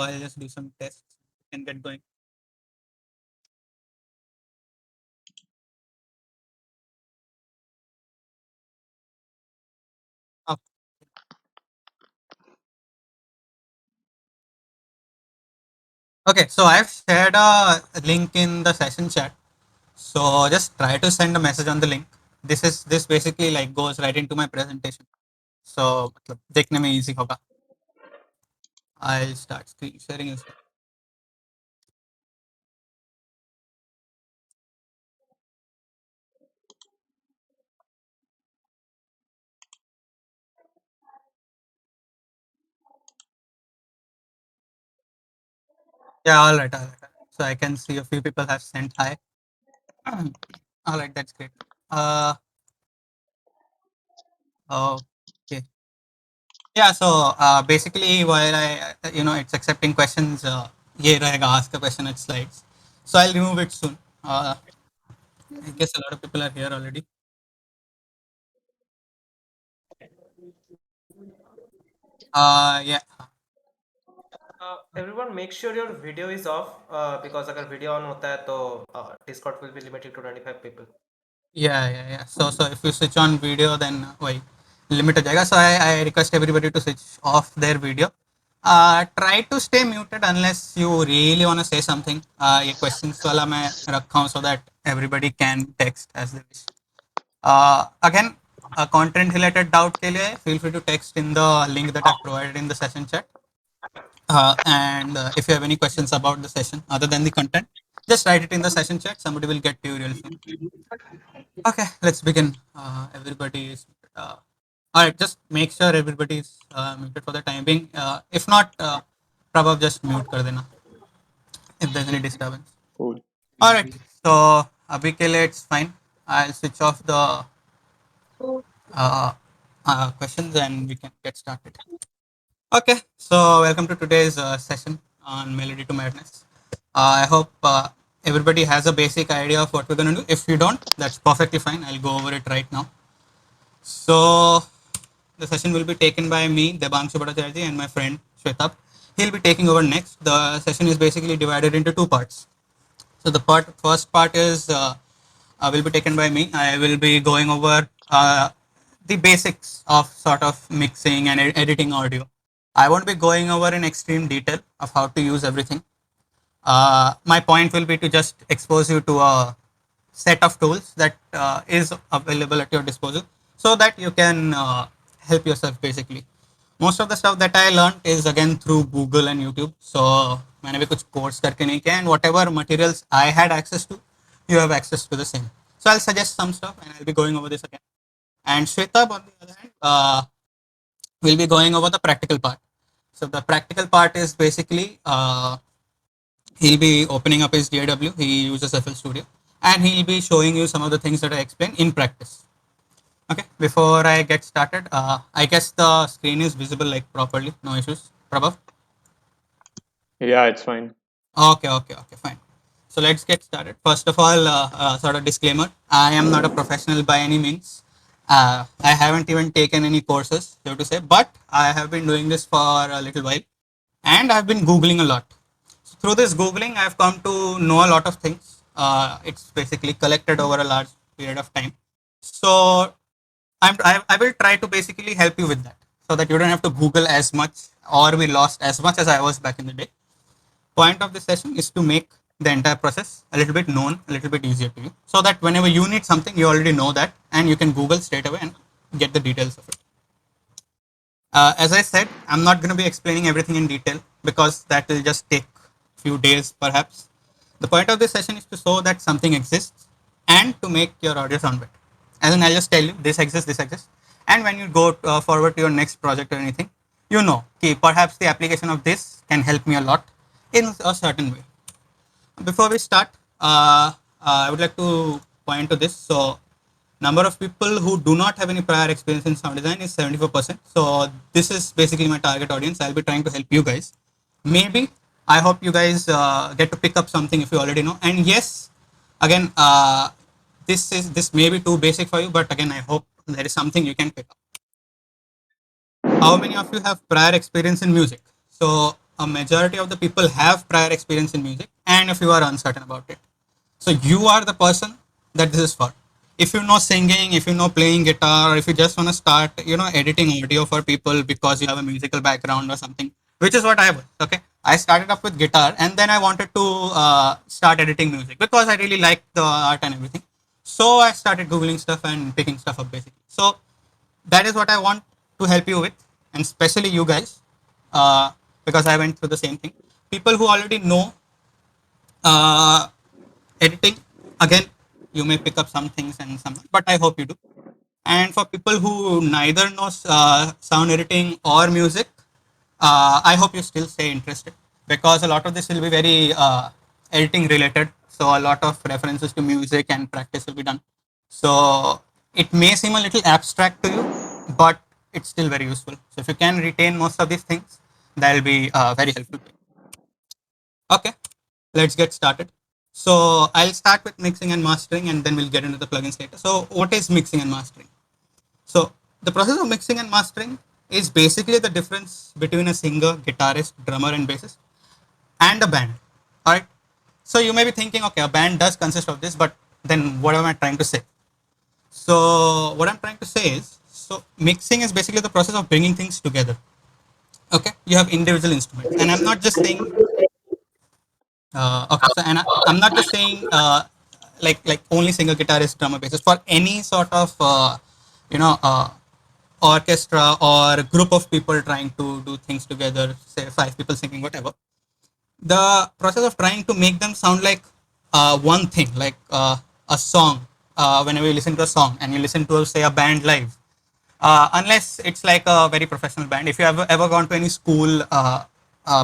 I'll just do some tests and get going. Okay, so I've shared a link in the session chat. So just try to send a message on the link. This basically like goes right into my presentation. So मतलब देखने में easy होगा. I'll start screen sharing as well. Yeah, all right, all right. So I can see a few people have sent hi. All right, that's great. Okay. Yeah, so basically while it's accepting questions, ये रहेगा ask a question at slides. So I'll remove it soon. I guess a lot of people are here already. Yeah. Everyone make sure your video is off because अगर video on होता है तो Discord will be limited to 25 people. Yeah. So if you switch on video, then why limit हो जाएगा. So I request everybody to switch off their video. Try to stay muted unless you really want to say something. ये questions वाला मैं रखा हूँ so that everybody can text as they wish. Again, a content related doubt के लिए feel free to text in the link that I've provided in the session chat. And if you have any questions about the session other than the content, just write it in the session chat. Somebody will get to you real soon. Okay, let's begin. Everybody is all right. Just make sure everybody is muted for the time being. If not, Prabhav just mute कर देना if there's any disturbance. Cool. All right. So अभी के लिए it's fine. I'll switch off the questions and we can get started. Okay. So welcome to today's session on Melody to Madness. I hope everybody has a basic idea of what we're going to do. If you don't, that's perfectly fine. I'll go over it right now. So the session will be taken by me, Debangshu, and my friend Shwetab. He'll be taking over next. The session is basically divided into two parts. So the first part is will be taken by me. I will be going over the basics of sort of mixing and editing audio. I won't be going over in extreme detail of how to use everything. My point will be to just expose you to a set of tools that is available at your disposal so that you can help yourself basically. Most of the stuff that I learned is again through Google and YouTube. So मैंने भी कुछ course करके नहीं किया, and whatever materials I had access to, you have access to the same. So I'll suggest some stuff and I'll be going over this again. And Shwetab, on the other hand, will be going over the practical part. So the practical part is basically he'll be opening up his DAW. He uses FL Studio, and he'll be showing you some of the things that I explained in practice. Okay, before I get started, I guess the screen is visible like properly, no issues. Prabhav? Yeah, it's fine. Okay, fine. So let's get started. First of all, sort of disclaimer: I am not a professional by any means. I haven't even taken any courses, so to say, but I have been doing this for a little while, and I've been googling a lot. So through this googling, I've come to know a lot of things. It's basically collected over a large period of time. So I will try to basically help you with that, so that you don't have to Google as much or be lost as much as I was back in the day. Point of this session is to make the entire process a little bit known, a little bit easier to you, so that whenever you need something, you already know that, and you can Google straight away and get the details of it. As I said, I'm not going to be explaining everything in detail because that will just take a few days perhaps. The point of this session is to show that something exists and to make your audio sound better. As in, I'll just tell you this exists. And when you go forward to your next project or anything, you know, okay, perhaps the application of this can help me a lot in a certain way. Before we start, I would like to point to this. So number of people who do not have any prior experience in sound design is 74%. So this is basically my target audience. I'll be trying to help you guys. Maybe I hope you guys get to pick up something if you already know. And yes, again, this may be too basic for you, but again, I hope there is something you can pick up. How many of you have prior experience in music? So a majority of the people have prior experience in music, and if you are uncertain about it. So you are the person that this is for. If you know singing, if you know playing guitar, or if you just want to start, editing audio for people because you have a musical background or something, which is what I was. Okay, I started up with guitar, and then I wanted to start editing music because I really liked the art and everything. So I started googling stuff and picking stuff up basically. So that is what I want to help you with, and especially you guys, because I went through the same thing. People who already know uh, editing, again, you may pick up some things and some, but I hope you do. And for people who neither knows sound editing or music, I hope you still stay interested because a lot of this will be very editing related. So a lot of references to music and practice will be done. So it may seem a little abstract to you, but it's still very useful. So if you can retain most of these things, that will be very helpful. Okay, let's get started. So I'll start with mixing and mastering, and then we'll get into the plugins later. So what is mixing and mastering? So the process of mixing and mastering is basically the difference between a singer, guitarist, drummer, and bassist, and a band. All right. So you may be thinking, okay, a band does consist of this, but then what am I trying to say? So what I'm trying to say is, so mixing is basically the process of bringing things together. Okay, you have individual instruments, and I'm not just saying. Okay, so and I'm not just saying like only single guitarist, drummer, bassist. For any sort of you know uh, orchestra or group of people trying to do things together, say 5 people singing, whatever. The process of trying to make them sound like one thing, like a song. Whenever you listen to a song and you listen to, say, a band live, unless it's like a very professional band. If you have ever gone to any school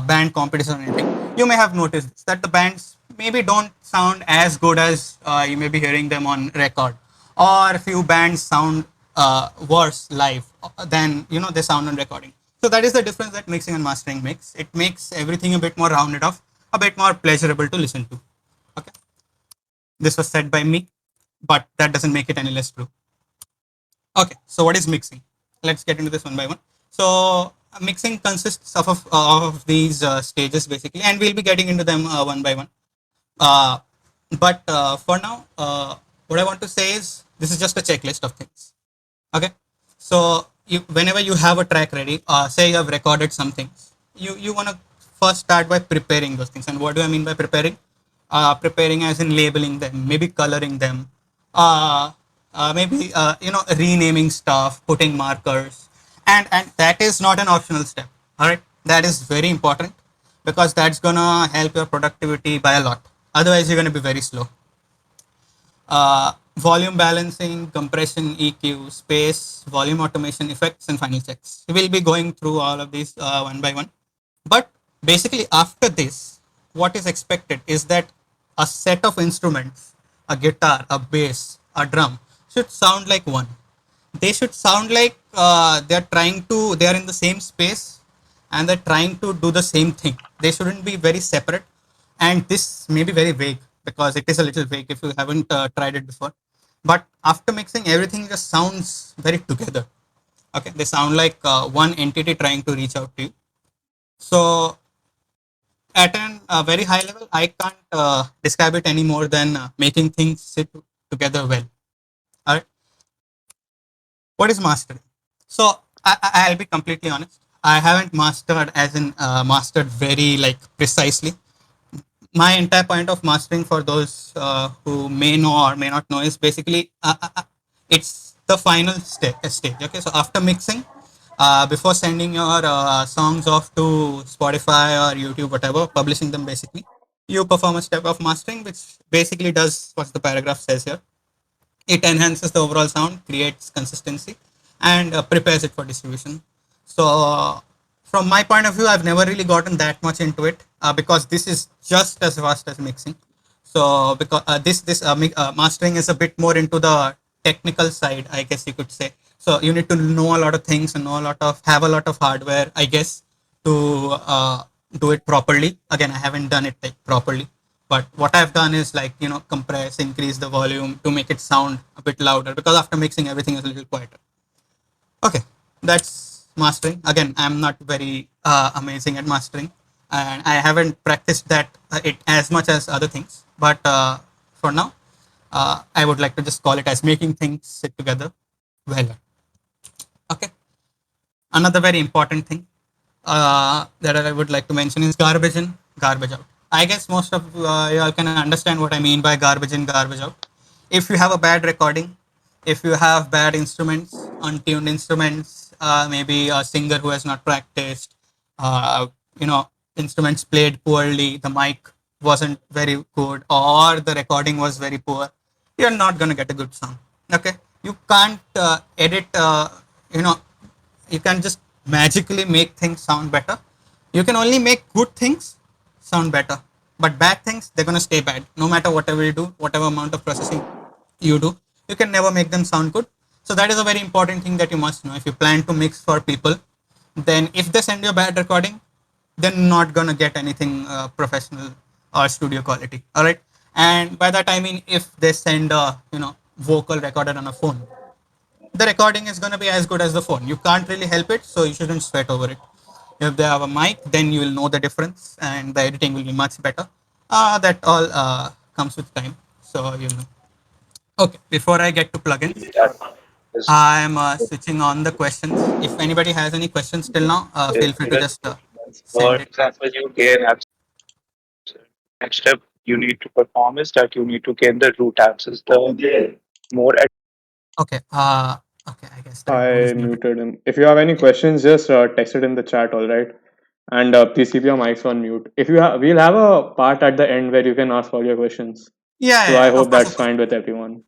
band competition or anything, you may have noticed this, that the bands maybe don't sound as good as you may be hearing them on record, or a few bands sound worse live than they sound on recording. So that is the difference that mixing and mastering makes. It makes everything a bit more rounded off, a bit more pleasurable to listen to. Okay, this was said by me, but that doesn't make it any less true. Okay, so what is mixing? Let's get into this one by one. So mixing consists of these stages basically, and we'll be getting into them one by one. Uh, but for now, what I want to say is this is just a checklist of things. Okay, so whenever you have a track ready, say you have recorded some things, you want to first start by preparing those things. And what do I mean by preparing? Preparing as in labeling them, maybe coloring them, uh, maybe renaming stuff, putting markers, and that is not an optional step. All right, that is very important because that's gonna help your productivity by a lot. Otherwise, you're gonna be very slow. Volume balancing, compression, EQ, space, volume automation, effects, and final checks. We will be going through all of these one by one. But basically, after this, what is expected is that a set of instruments, a guitar, a bass, a drum, should sound like one. They should sound like they are in the same space and they're trying to do the same thing. They shouldn't be very separate. And this may be very vague because it is a little vague if you haven't tried it before. But after mixing, everything just sounds very together. Okay, they sound like one entity trying to reach out to you. So at a very high level, I can't describe it any more than making things sit together well. All right. What is mastering? So I'll be completely honest. I haven't mastered as in mastered very like precisely. My entire point of mastering for those who may know or may not know is basically it's the final stage. Okay, so after mixing, before sending your songs off to Spotify or YouTube, whatever, publishing them basically, you perform a step of mastering, which basically does what the paragraph says here. It enhances the overall sound, creates consistency, and prepares it for distribution. So from my point of view, I've never really gotten that much into it because this is just as vast as mixing. So because this mastering is a bit more into the technical side, I guess you could say. So you need to know a lot of things and have a lot of hardware, I guess, to do it properly. Again, I haven't done it like properly, but what I've done is like compress, increase the volume to make it sound a bit louder because after mixing everything is a little quieter. Okay, that's mastering. Again, I'm not very amazing at mastering. and I haven't practiced that it as much as other things. But for now, I would like to just call it as making things sit together well. Okay. Another very important thing that I would like to mention is garbage in, garbage out. I guess most of y'all can understand what I mean by garbage in, garbage out. If you have a bad recording, if you have bad instruments, untuned instruments, maybe a singer who has not practiced, uh, you know, instruments played poorly, the mic wasn't very good, or the recording was very poor, you're not going to get a good sound. Okay. You can't edit, you know, you can just magically make things sound better. You can only make good things sound better, but bad things, they're going to stay bad no matter whatever you do, whatever amount of processing you do. You can never make them sound good. So that is a very important thing that you must know. If you plan to mix for people, then if they send you a bad recording, they're not going to get anything professional or studio quality. All right. And by that I mean, if they send a vocal recorded on a phone, the recording is going to be as good as the phone. You can't really help it, so you shouldn't sweat over it. If they have a mic, then you will know the difference, and the editing will be much better. That all comes with time, so you'll know. Okay, before I get to plugins, I'm switching on the questions. If anybody has any questions till now, feel free to just For send it. example, you gain next step you need to perform is that you need to gain the root access. The more Okay. Okay. I guess that dude I is muted. muted him. If you have any questions, just text it in the chat, all right? And please keep your mics on mute. If you have, we'll have a part at the end where you can ask all your questions. Yeah, So I yeah, of hope course, that's of course. fine with everyone.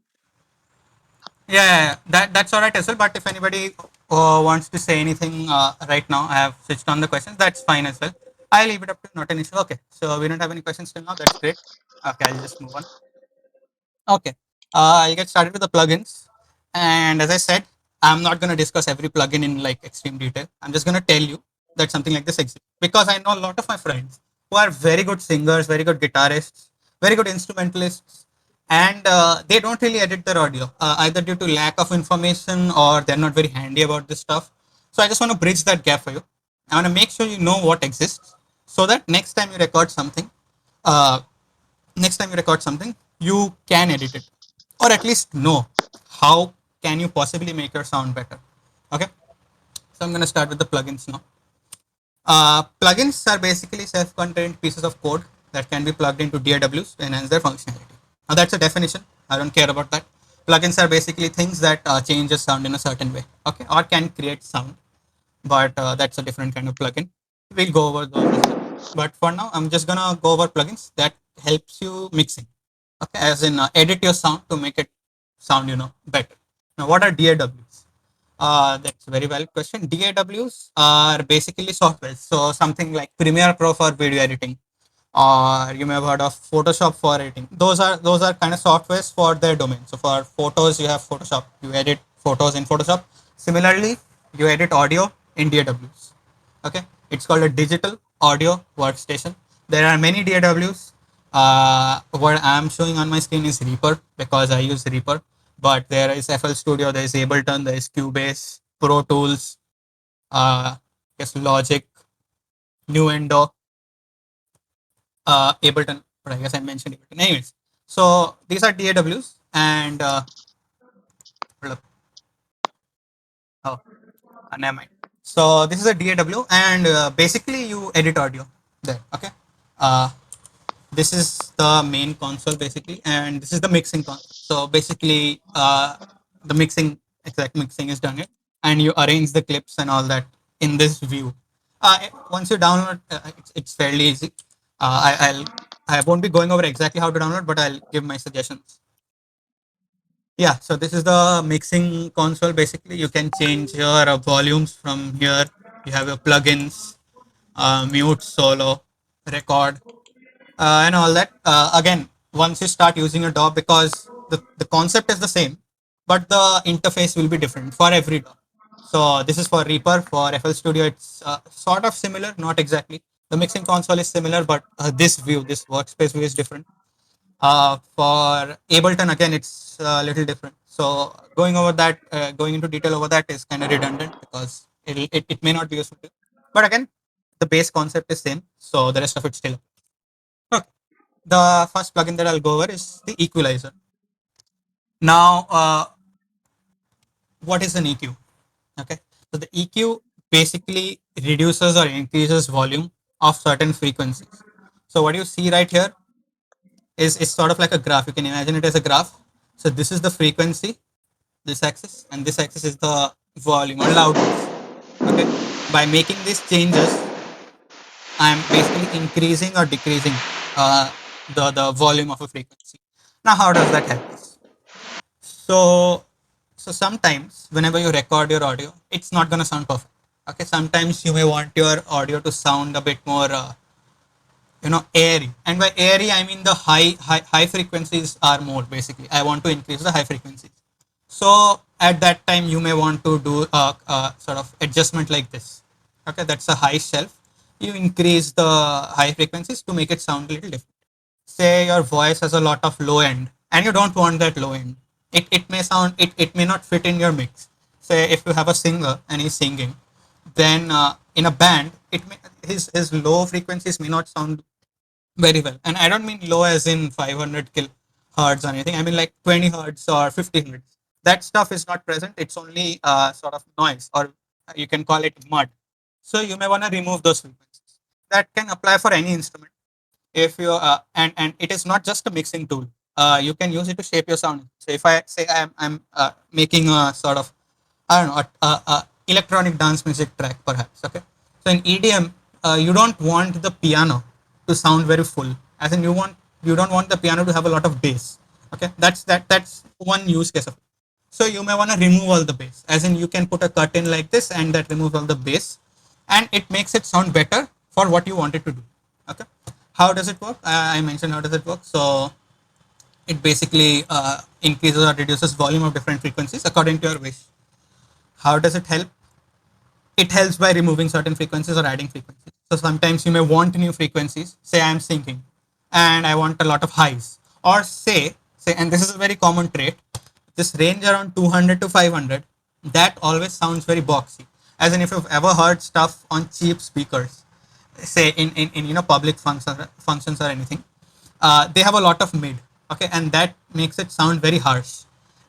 Yeah. That's all right as well. But if anybody wants to say anything right now, I have switched on the questions. That's fine as well. I'll leave it up to not an issue. Okay, so we don't have any questions till now. That's great. Okay, I'll just move on. Okay, I'll get started with the plugins. And as I said, I'm not going to discuss every plugin in like extreme detail. I'm just going to tell you that something like this exists because I know a lot of my friends who are very good singers, very good guitarists, very good instrumentalists, and they don't really edit their audio either due to lack of information or they're not very handy about this stuff. So I just want to bridge that gap for you. I want to make sure you know what exists so that uh, next time you record something, you can edit it or at least know how can you possibly make your sound better. Okay, so I'm going to start with the plugins now. Plugins are basically self-contained pieces of code that can be plugged into DAWs to enhance their functionality. Now that's a definition. I don't care about that. Plugins are basically things that change the sound in a certain way, okay, or can create sound. But that's a different kind of plugin. We'll go over those as well. But for now, I'm just gonna go over plugins that helps you mixing. Okay, as in edit your sound to make it sound better. Now, what are DAWs? That's a very valid question. DAWs are basically software. So something like Premiere Pro for video editing, or you may have heard of Photoshop for editing. Those are kind of softwares for their domain. So for photos, you have Photoshop. You edit photos in Photoshop. Similarly, you edit audio in DAWs. Okay, it's called a digital audio workstation. There are many DAWs. What I'm showing on my screen is Reaper because I use Reaper. But there is FL Studio, there is Ableton, there is Cubase, Pro Tools, yes, Logic, Nuendo, Ableton. But I guess I mentioned Ableton. Anyways, so these are DAWs, and oh, never mind. So this is a DAW, and basically you edit audio there. Okay. Uh, this is the main console basically, and this is the mixing console. So basically, the exact mixing is done here, and you arrange the clips and all that in this view. Once you download, it's fairly easy. I won't be going over exactly how to download, but I'll give my suggestions. Yeah, so this is the mixing console. Basically, you can change your volumes from here. You have your plugins, mute, solo, record, and all that. Again, once you start using a DAW, because the concept is the same, but the interface will be different for every DAW. So this is for Reaper. For FL Studio, it's sort of similar, not exactly. The mixing console is similar, but this workspace view is different. For Ableton, again, it's a little different. So going into detail over that is kind of redundant because it may not be useful to you. But again, the base concept is same, so the rest of it's still okay. The first plugin that I'll go over is the Equilizer. Now, what is an EQ? Okay, so the EQ basically reduces or increases volume of certain frequencies. So what you see right here is it's sort of like a graph. You can imagine it as a graph. So this is the frequency, this axis, and this axis is the volume or loudness. Okay, by making these changes, I'm basically increasing or decreasing the volume of a frequency. Now, how does that help us? So, so sometimes whenever you record your audio, it's not gonna sound perfect. Okay, sometimes you may want your audio to sound a bit more, airy. And by airy, I mean the high frequencies are more. Basically, I want to increase the high frequencies. So at that time, you may want to do a sort of adjustment like this. Okay, that's a high shelf. You increase the high frequencies to make it sound a little different. Say your voice has a lot of low end and you don't want that low end. It may sound, it may not fit in your mix. Say if you have a singer and he's singing, then in a band, his low frequencies may not sound very well. And I don't mean low as in 500 hertz or anything. I mean like 20 hertz or 50 hertz. That stuff is not present. It's only sort of noise, or you can call it mud. So you may want to remove those frequencies. That can apply for any instrument. If you and it is not just a mixing tool. You can use it to shape your sound. So if I say I'm making a sort of, I don't know, a electronic dance music track perhaps. Okay, so in EDM, you don't want the piano to sound very full. As in, you don't want the piano to have a lot of bass. Okay, that's one use case of it. So you may want to remove all the bass. As in, you can put a cut in like this, and that removes all the bass, and it makes it sound better for what you want it to do. Okay, how does it work? I mentioned how does it work. So it basically increases or reduces volume of different frequencies according to your wish. How does it help? It helps by removing certain frequencies or adding frequencies. So sometimes you may want new frequencies. Say I'm singing and I want a lot of highs. Or say, and this is a very common trait, this range around 200 to 500, that always sounds very boxy. As in, if you've ever heard stuff on cheap speakers, say in public functions or anything, they have a lot of mid. Okay, and that makes it sound very harsh.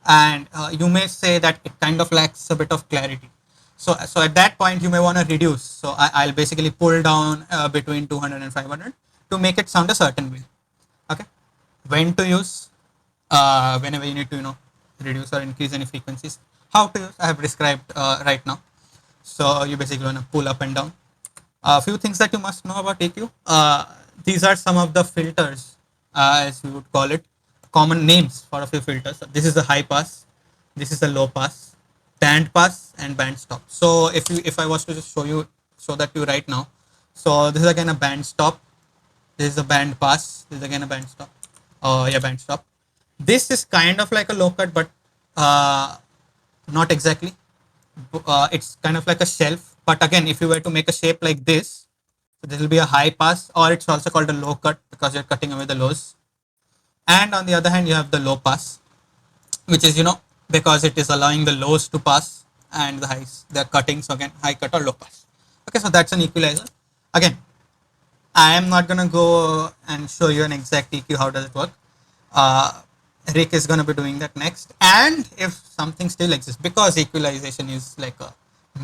And you may say that it kind of lacks a bit of clarity. So at that point, you may want to reduce. So I'll basically pull down between 200 and 500 to make it sound a certain way. Okay, when to use? Whenever you need to, reduce or increase any frequencies. How to use? I have described right now. So you basically want to pull up and down. A few things that you must know about EQ. These are some of the filters, as we would call it, common names for a few filters. This is the high pass. This is the low pass, band pass, and band stop. So if I was to just show that to you right now. So this is again a band stop. This is a band pass. This is again a band stop. Band stop. This is kind of like a low cut, but not exactly. It's kind of like a shelf. But again, if you were to make a shape like this, so this will be a high pass, or it's also called a low cut because you're cutting away the lows. And on the other hand, you have the low pass, which is, because it is allowing the lows to pass and the highs, they're cutting. So again, high cut or low pass. Okay, so that's an equalizer. Again, I am not going to go and show you an exact EQ. How does it work? Rick is going to be doing that next. And if something still exists, because equalization is like a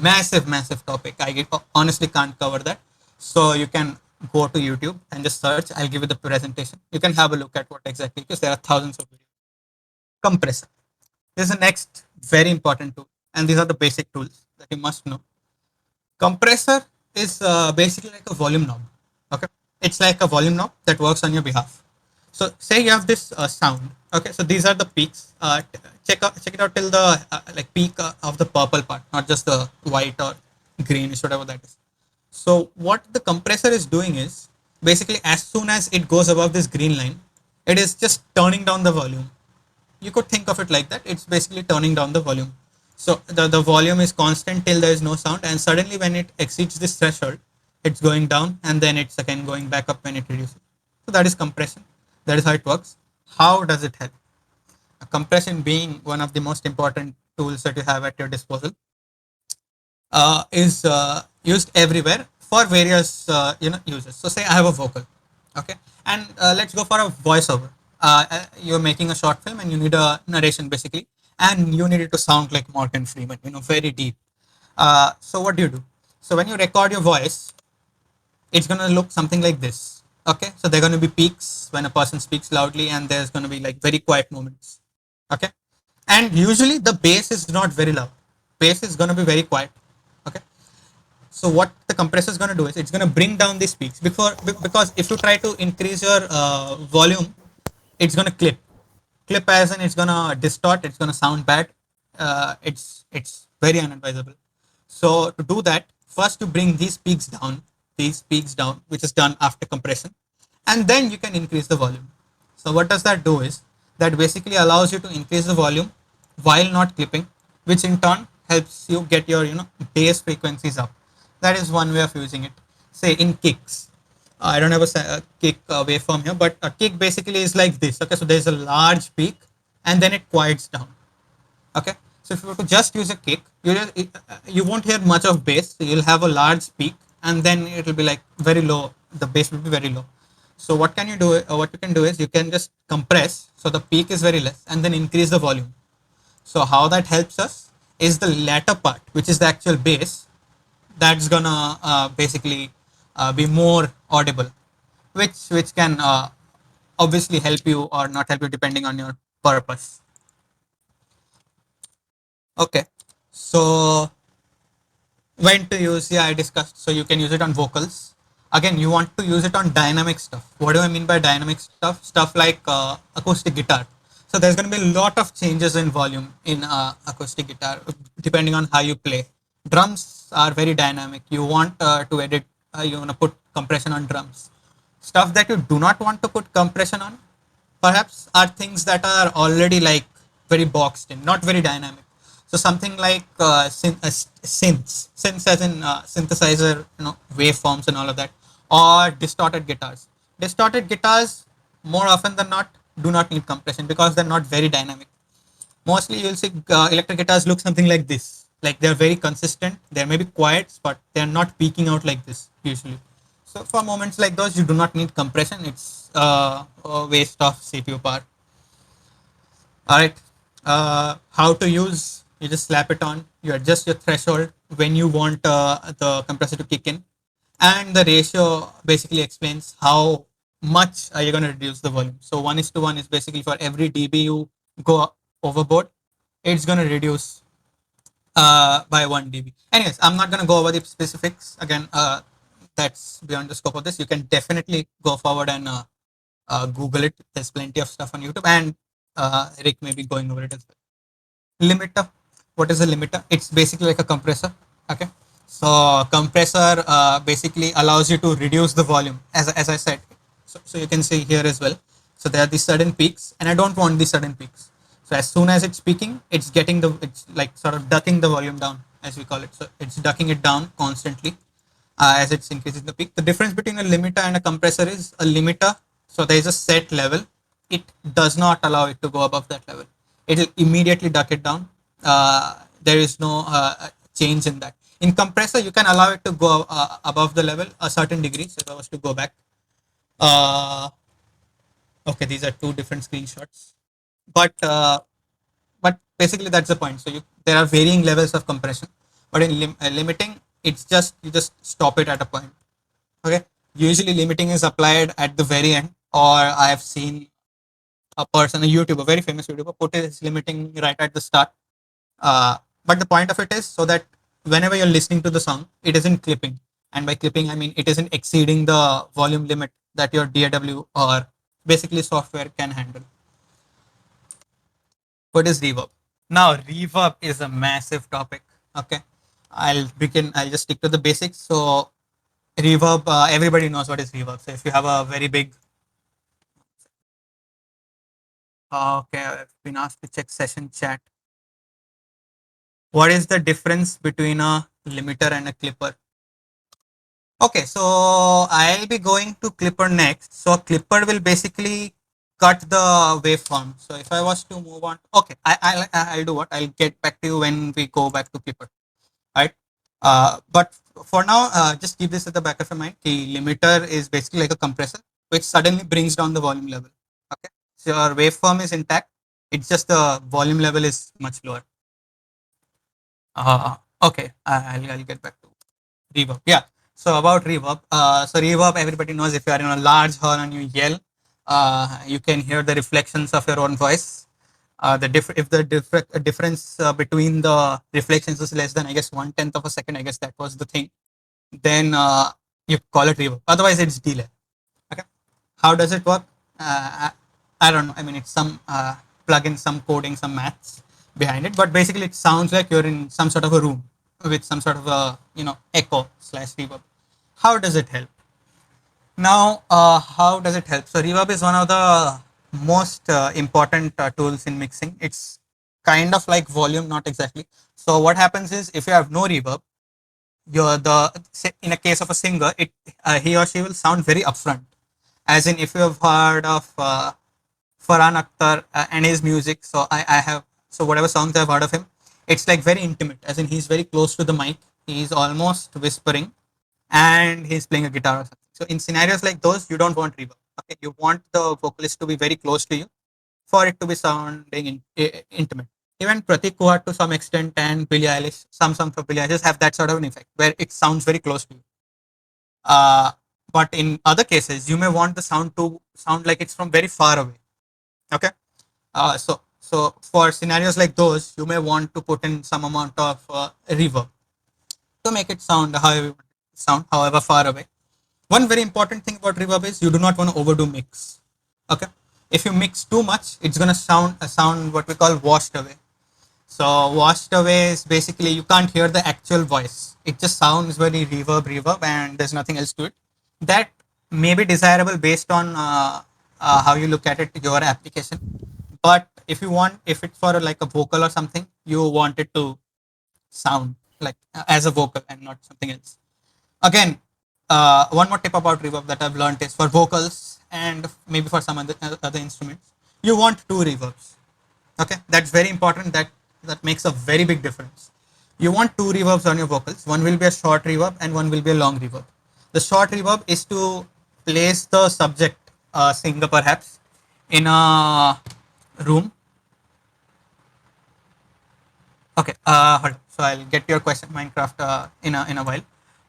massive topic, I honestly can't cover that. So you can go to YouTube and just search. I'll give you the presentation. You can have a look at what exactly, because there are thousands of videos. Compressor. This is the next very important tool. And these are the basic tools that you must know. Compressor is basically like a volume knob. Okay, it's like a volume knob that works on your behalf. So say you have this sound. Okay, so these are the peaks. Check it out till the peak of the purple part, not just the white or greenish, whatever that is. So what the compressor is doing is basically, as soon as it goes above this green line, it is just turning down the volume. You could think of it like that. It's basically turning down the volume. So the volume is constant till there is no sound, and suddenly when it exceeds this threshold, it's going down, and then it's again going back up when it reduces. So that is compression. That is how it works. How does it help? Compression being one of the most important tools that you have at your disposal, is used everywhere for various uses. So say I have a vocal, okay, and let's go for a voiceover. You're making a short film and you need a narration basically, and you need it to sound like Morgan Freeman, very deep. So what do? So when you record your voice, it's going to look something like this. Okay, so there are going to be peaks when a person speaks loudly, and there's going to be like very quiet moments. Okay, and usually the bass is not very loud. Bass is going to be very quiet. Okay, so what the compressor is going to do is it's going to bring down these peaks because if you try to increase your volume, it's going to clip as in it's going to distort. It's going to sound bad. It's very unadvisable. So to do that, first you bring these peaks down, which is done after compression, and then you can increase the volume. So what does that do is that basically allows you to increase the volume while not clipping, which in turn helps you get your bass frequencies up. That is one way of using it. Say in kicks, I don't have a kick waveform here, but a kick basically is like this. Okay, so there's a large peak and then it quiets down. Okay, so if you were to just use a kick, you won't hear much of bass. So you'll have a large peak and then it will be like very low. The bass will be very low. So what can you do? What you can do is you can just compress so the peak is very less and then increase the volume. So how that helps us is the latter part, which is the actual bass, that's gonna basically be more audible, which can obviously help you or not help you depending on your purpose. Okay, so when to use, yeah, I discussed. So you can use it on vocals. Again, you want to use it on dynamic stuff. What do I mean by dynamic stuff? Stuff like acoustic guitar. So there's going to be a lot of changes in volume in acoustic guitar depending on how you play. Drums are very dynamic. You want to edit, you want to put compression on drums. Stuff that you do not want to put compression on perhaps are things that are already like very boxed in, not very dynamic. So something like synths as in synthesizer, waveforms and all of that, or distorted guitars. Distorted guitars, more often than not, do not need compression because they're not very dynamic. Mostly you'll see electric guitars look something like this. Like they're very consistent. They may be quiet, but they're not peaking out like this usually. So for moments like those, you do not need compression. It's a waste of CPU power. All right. How to use? You just slap it on. You adjust your threshold when you want the compressor to kick in, and the ratio basically explains how much are you going to reduce the volume. So 1:1 is basically for every dB you go overboard, it's going to reduce by 1 dB. Anyways, I'm not going to go over the specifics again. That's beyond the scope of this. You can definitely go forward and Google it. There's plenty of stuff on YouTube, and Rick may be going over it as well. Limiter. What is a limiter? It's basically like a compressor. Okay. So compressor basically allows you to reduce the volume, as I said. So you can see here as well. So there are these sudden peaks, and I don't want these sudden peaks. So as soon as it's peaking, it's like sort of ducking the volume down, as we call it. So it's ducking it down constantly as it's increasing the peak. The difference between a limiter and a compressor is a limiter. So there is a set level. It does not allow it to go above that level. It will immediately duck it down. There is no change in that. In compressor, you can allow it to go above the level a certain degree. So if I was to go back, okay, these are two different screenshots, but basically that's the point. So there are varying levels of compression, but in limiting, it's just you just stop it at a point. Okay, usually limiting is applied at the very end, or I have seen a person, a YouTuber, very famous YouTuber, put his limiting right at the start. But the point of it is so that whenever you're listening to the song, it isn't clipping. And by clipping, I mean it isn't exceeding the volume limit that your DAW or basically software can handle. What is reverb? Now, reverb is a massive topic. Okay, I'll just stick to the basics. So, reverb, everybody knows what is reverb. So, if you have a very big, okay, I've been asked to check session chat. What is the difference between a limiter and a clipper? Okay, so I'll be going to clipper next. So, clipper will basically cut the waveform. So, if I was to move on, okay, I'll do what? I'll get back to you when we go back to clipper. Right. But for now, just keep this at the back of your mind. The limiter is basically like a compressor, which suddenly brings down the volume level. Okay, so your waveform is intact. It's just the volume level is much lower. Okay, I'll get back to reverb. Yeah. So about reverb. So reverb, everybody knows if you are in a large hall and you yell, you can hear the reflections of your own voice. If the difference between the reflections is less than, I guess, 1/10 of a second, I guess that was the thing, then you call it reverb. Otherwise, it's delay. Okay. How does it work? I don't know. I mean, it's some plug-in, some coding, some maths behind it, but basically, it sounds like you're in some sort of a room with some sort of a echo slash reverb. How does it help? Now, how does it help? So, reverb is one of the most important tools in mixing. It's kind of like volume, not exactly. So, what happens is if you have no reverb, in a case of a singer, he or she will sound very upfront. As in, if you have heard of Farhan Akhtar and his music, so I have, so whatever songs I've heard of him, it's like very intimate. As in, he's very close to the mic. He's almost whispering, and he's playing a guitar or something. So in scenarios like those, you don't want reverb. Okay, you want the vocalist to be very close to you for it to be sounding intimate. Even Pratik Kuhar to some extent and Billie Eilish, some songs of Billie Eilish have that sort of an effect where it sounds very close to you. Uh, but in other cases, you may want the sound to sound like it's from very far away. Okay. So for scenarios like those, you may want to put in some amount of reverb to make it sound however far away. One very important thing about reverb is you do not want to overdo mix. Okay. If you mix too much, it's gonna sound what we call washed away. So washed away is basically you can't hear the actual voice. It just sounds very reverb, and there's nothing else to it. That may be desirable based on how you look at it, your application. But if it's for like a vocal or something, you want it to sound like as a vocal and not something else. Again, one more tip about reverb that I've learned is for vocals and maybe for some other instruments, you want two reverbs. Okay, that's very important. That makes a very big difference. You want two reverbs on your vocals. One will be a short reverb and one will be a long reverb. The short reverb is to place the subject, singer perhaps, in a room. Okay, hold on. So I'll get to your question, Minecraft, in a while.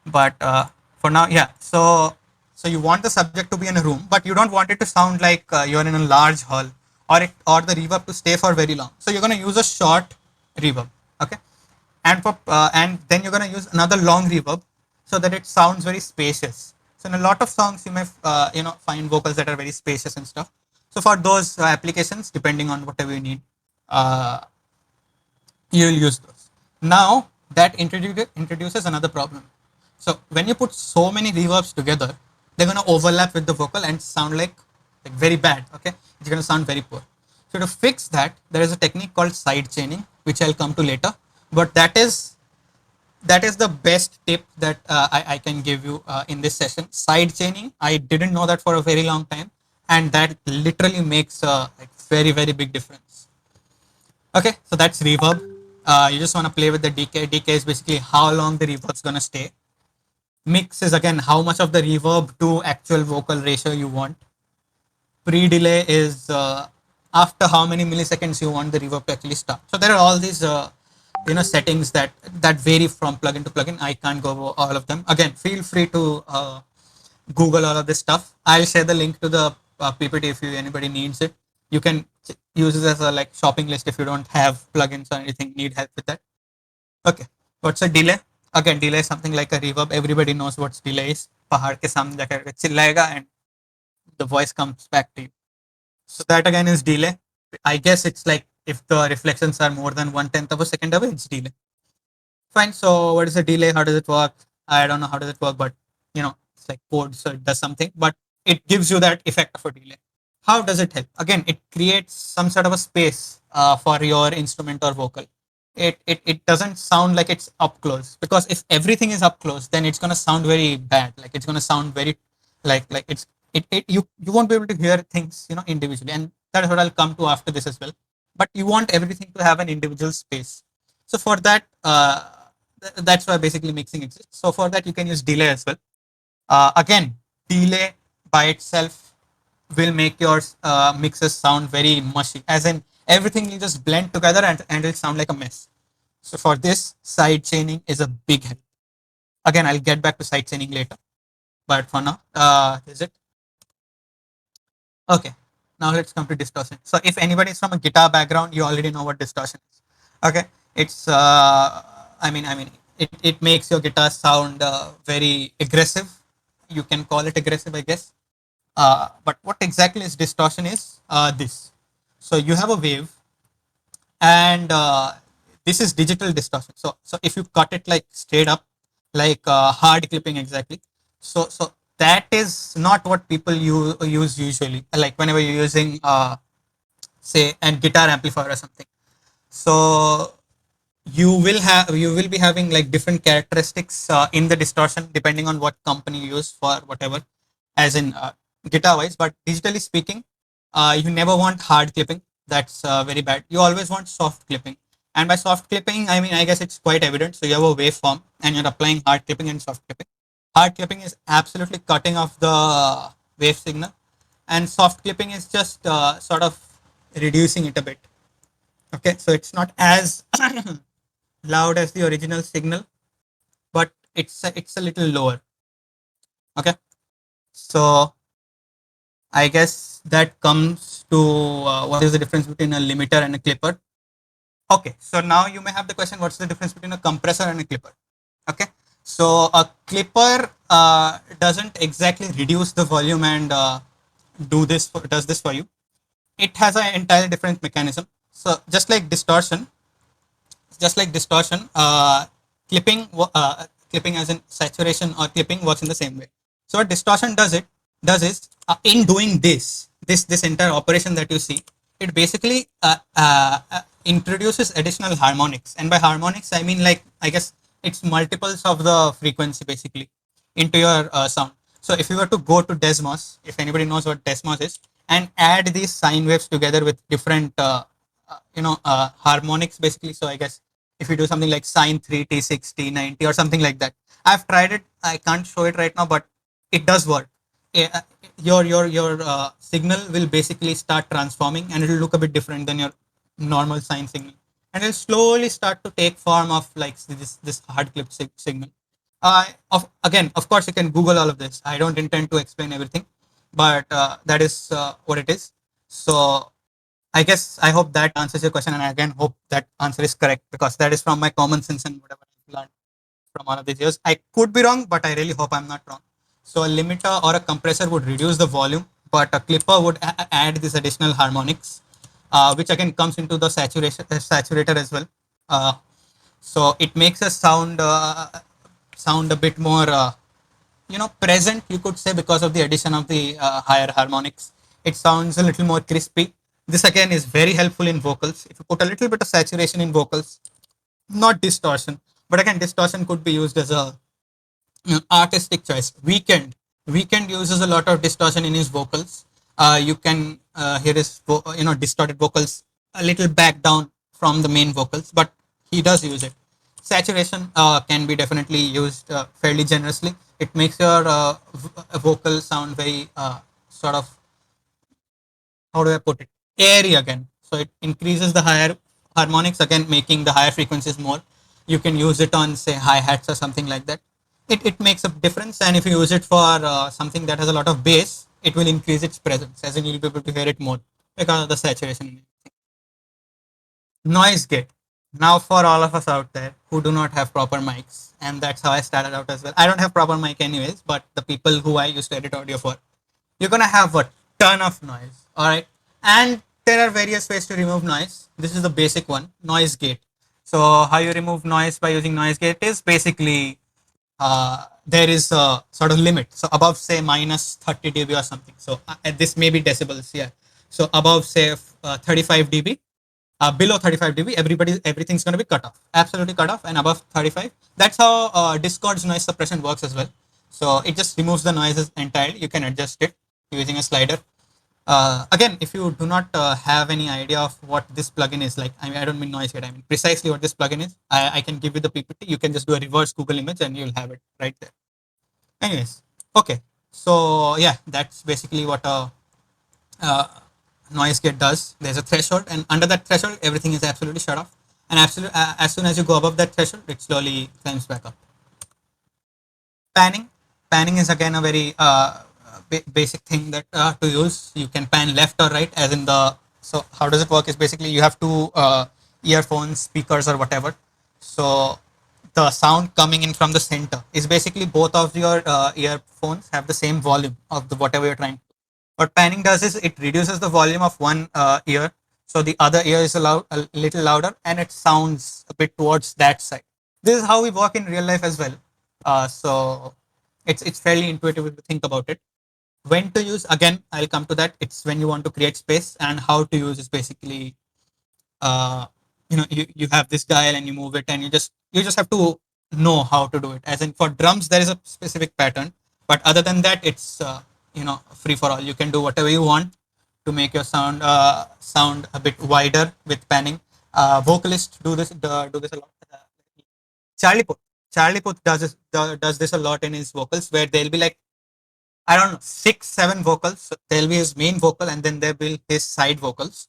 But for now, yeah. So you want the subject to be in a room, but you don't want it to sound like you're in a large hall, or the reverb to stay for very long. So you're going to use a short reverb. Okay, and then you're going to use another long reverb so that it sounds very spacious. So in a lot of songs, you may find vocals that are very spacious and stuff. So for those applications, depending on whatever you need, uh, you will use those. Now that introduces another problem. So when you put so many reverbs together, they're going to overlap with the vocal and sound like very bad. Okay, it's going to sound very poor. So to fix that, there is a technique called sidechaining, which I'll come to later. But that is the best tip that I can give you in this session. Sidechaining, I didn't know that for a very long time, and that literally makes a very big difference. Okay, so that's reverb. You just want to play with the decay. Decay is basically how long the reverb's gonna stay. Mix is again how much of the reverb to actual vocal ratio you want. Pre-delay is after how many milliseconds you want the reverb to actually start. So there are all these settings that vary from plugin to plugin. I can't go over all of them. Again, feel free to Google all of this stuff. I'll share the link to the PPT if anybody needs it. You can use it as a shopping list if you don't have plugins or anything, need help with that. Okay, what's a delay? Again, delay is something like a reverb. Everybody knows what delay is. पहाड़ के सामने जाकर चिल्लाएगा and the voice comes back to you. So that again is delay. I guess it's like if the reflections are more than 1/10 of a second away, it's delay. Fine. So what is a delay? How does it work? I don't know how does it work, but it's like code, so it does something, but it gives you that effect of a delay. How does it help? Again, it creates some sort of a space for your instrument or vocal. It doesn't sound like it's up close, because if everything is up close, then it's gonna sound very bad. Like it's gonna sound very like you won't be able to hear things individually, and that's what I'll come to after this as well. But you want everything to have an individual space. So for that, that's why basically mixing exists. So for that you can use delay as well. Again, delay by itself will make your mixes sound very mushy, as in everything will just blend together and it'll sound like a mess. So for this, side chaining is a big help. Again, I'll get back to side chaining later, but for now, is it? Okay, now let's come to distortion. So if anybody is from a guitar background, you already know what distortion is. Okay, it's it makes your guitar sound very aggressive. You can call it aggressive, I guess. But what exactly is distortion is this. So you have a wave, and this is digital distortion. So if you cut it like straight up, like hard clipping exactly. So that is not what people use usually. Like whenever you're using say a guitar amplifier or something. So you will be having like different characteristics in the distortion depending on what company you use for whatever, as in guitar wise. But digitally speaking, you never want hard clipping. That's very bad. You always want soft clipping. And by soft clipping, I mean, I guess it's quite evident. So you have a waveform and you're applying hard clipping and soft clipping. Hard clipping is absolutely cutting off the wave signal, and soft clipping is just sort of reducing it a bit. Okay, so it's not as loud as the original signal, but it's a little lower. Okay, so I guess that comes to what is the difference between a limiter and a clipper. Okay, so now you may have the question, what's the difference between a compressor and a clipper? Okay, so a clipper doesn't exactly reduce the volume and does this for you. It has an entirely different mechanism. So just like distortion, clipping as in saturation or clipping works in the same way. So what distortion does is in doing this entire operation that you see, it basically introduces additional harmonics, and by harmonics I mean, like, I guess it's multiples of the frequency basically into your sound. So if you were to go to Desmos, if anybody knows what Desmos is, and add these sine waves together with different harmonics basically. So I guess if you do something like sine 3 t6 t90 or something like that, I've tried it, I can't show it right now, but it does work. Your signal will basically start transforming and it will look a bit different than your normal sine signal, and it'll slowly start to take form of like this hard clip signal. Again, of course, you can Google all of this. I don't intend to explain everything, but that is what it is. So I hope that answers your question, and I again hope that answer is correct, because that is from my common sense and whatever I've learned from all of these years. I could be wrong, but I really hope I'm not wrong. So a limiter or a compressor would reduce the volume, but a clipper would add these additional harmonics, which again comes into the saturator as well. So it makes us sound a bit more present, you could say, because of the addition of the higher harmonics. It sounds a little more crispy. This again is very helpful in vocals. If you put a little bit of saturation in vocals, not distortion, but again, distortion could be used as a artistic choice. Weekend uses a lot of distortion in his vocals. You can hear his distorted vocals a little back down from the main vocals, but he does use it. Saturation can be definitely used fairly generously. It makes your vocal sound very sort of, how do I put it, airy again. So it increases the higher harmonics, again making the higher frequencies more. You can use it on, say, hi-hats or something like that. It makes a difference, and if you use it for something that has a lot of bass, it will increase its presence, as in you'll be able to hear it more because of the saturation. Noise gate. Now for all of us out there who do not have proper mics, and that's how I started out as well. I don't have proper mic anyways, but the people who I used to edit audio for, you're gonna have a ton of noise. All right, and there are various ways to remove noise. This is the basic one, noise gate. So how you remove noise by using noise gate is basically there is a sort of limit. So above, say, minus 30 dB or something. So this may be decibels here. So above, say, 35 dB, below 35 dB, everything's going to be cut off, absolutely cut off, and above 35. That's how Discord's noise suppression works as well. So it just removes the noises entirely. You can adjust it using a slider. Again, if you do not have any idea of what this plugin is, like, I don't mean noise gate, I mean precisely what this plugin is, I can give you the PPT. You can just do a reverse Google image and you'll have it right there. Anyways, okay. So yeah, that's basically what a noise gate does. There's a threshold, and under that threshold, everything is absolutely shut off. And as soon as you go above that threshold, it slowly climbs back up. Panning. Panning is again a very basic thing that to use. You can pan left or right, as in the. So how does it work? Is basically you have two earphones, speakers, or whatever. So the sound coming in from the center is basically both of your earphones have the same volume of the whatever you're trying. What panning does is it reduces the volume of one ear, so the other ear is a little louder, and it sounds a bit towards that side. This is how we work in real life as well. So it's fairly intuitive if you think about it. When to use, again, I'll come to that. It's when you want to create space, and how to use is basically uh, you have this dial and you move it, and you just have to know how to do it. As in, for drums there is a specific pattern, but other than that, it's free for all. You can do whatever you want to make your sound a bit wider with panning. Vocalists do this a lot. Charlie Puth. Charlie Puth does this a lot in his vocals, where they'll be like, I don't know, 6, 7 vocals. So there'll be his main vocal, and then there'll be his side vocals,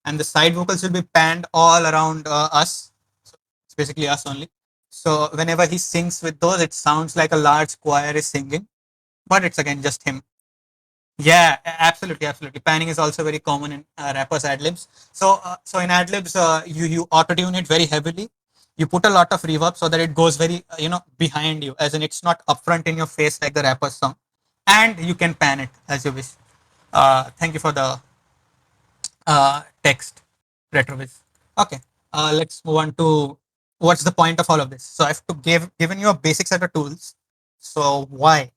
and the side vocals will be panned all around us. So it's basically us only. So whenever he sings with those, it sounds like a large choir is singing, but it's again just him. Yeah, absolutely, absolutely. Panning is also very common in rappers' ad libs. So in ad libs, you auto tune it very heavily. You put a lot of reverb so that it goes very behind you, as in it's not upfront in your face like the rapper's song, and you can pan it as you wish. Thank you for the text, Retroviz. Okay, let's move on to what's the point of all of this. So I've given you a basic set of tools. So why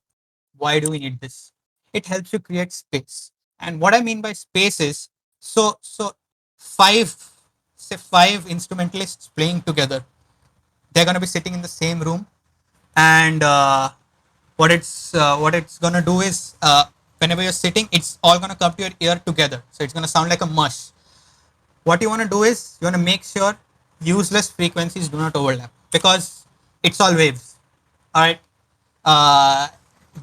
do we need this? It helps you create space. And what I mean by space is, so five say 5 instrumentalists playing together, they're going to be sitting in the same room, and what it's going to do is, whenever you're sitting, it's all going to come to your ear together, so it's going to sound like a mush. What you want to do is you want to make sure useless frequencies do not overlap, because it's all waves. All right. uh,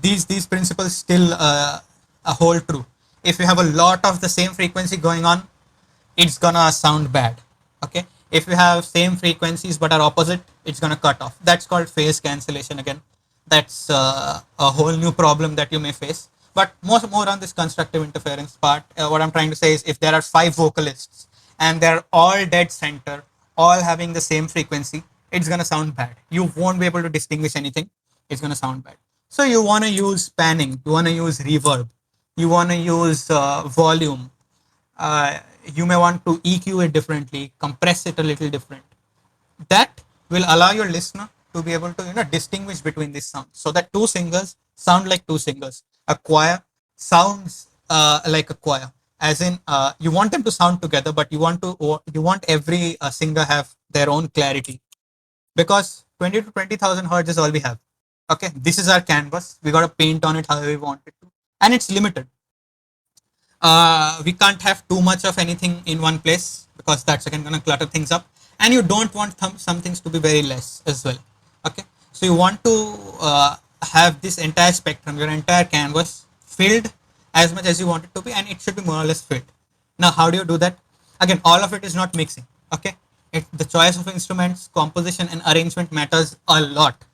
these principles still hold true. If you have a lot of the same frequency going on, it's gonna sound bad. Okay. If you have same frequencies but are opposite, it's gonna cut off. That's called phase cancellation. Again, that's a whole new problem that you may face. But more on this constructive interference part, what I'm trying to say is, if there are 5 vocalists and they're all dead center, all having the same frequency, it's gonna sound bad. You won't be able to distinguish anything. It's gonna sound bad. So you want to use panning, you want to use reverb, you want to use volume. You may want to EQ it differently, compress it a little different. That will allow your listener to be able to distinguish between these sounds, so that two singers sound like two singers. A choir sounds like a choir, as in you want them to sound together, but you want every singer have their own clarity, because 20 to 20,000 hertz is all we have. Okay, this is our canvas. We got to paint on it however we want it to, and it's limited. We can't have too much of anything in one place, because that's again going to clutter things up, and you don't want some things to be very less as well. Okay, so you want to have this entire spectrum, your entire canvas filled as much as you want it to be, and it should be more or less filled. Now, how do you do that? Again, all of it is not mixing. Okay, the choice of instruments, composition, and arrangement matters a lot.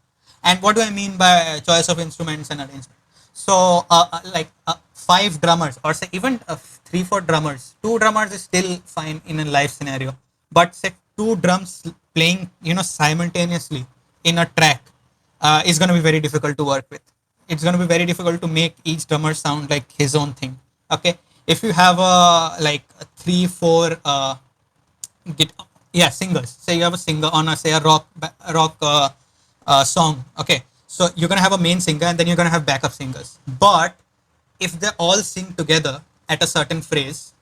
And what do I mean by choice of instruments and arrangement? So, like 5 drummers, or say even 3, 4 drummers. 2 drummers is still fine in a live scenario, but say 2 drums playing, simultaneously in a track, is going to be very difficult to work with. It's going to be very difficult to make each drummer sound like his own thing. Okay, if you have like 3, 4 singers. Say you have a singer on a rock song. Okay, so you're gonna have a main singer, and then you're gonna have backup singers. But if they all sing together at a certain phrase,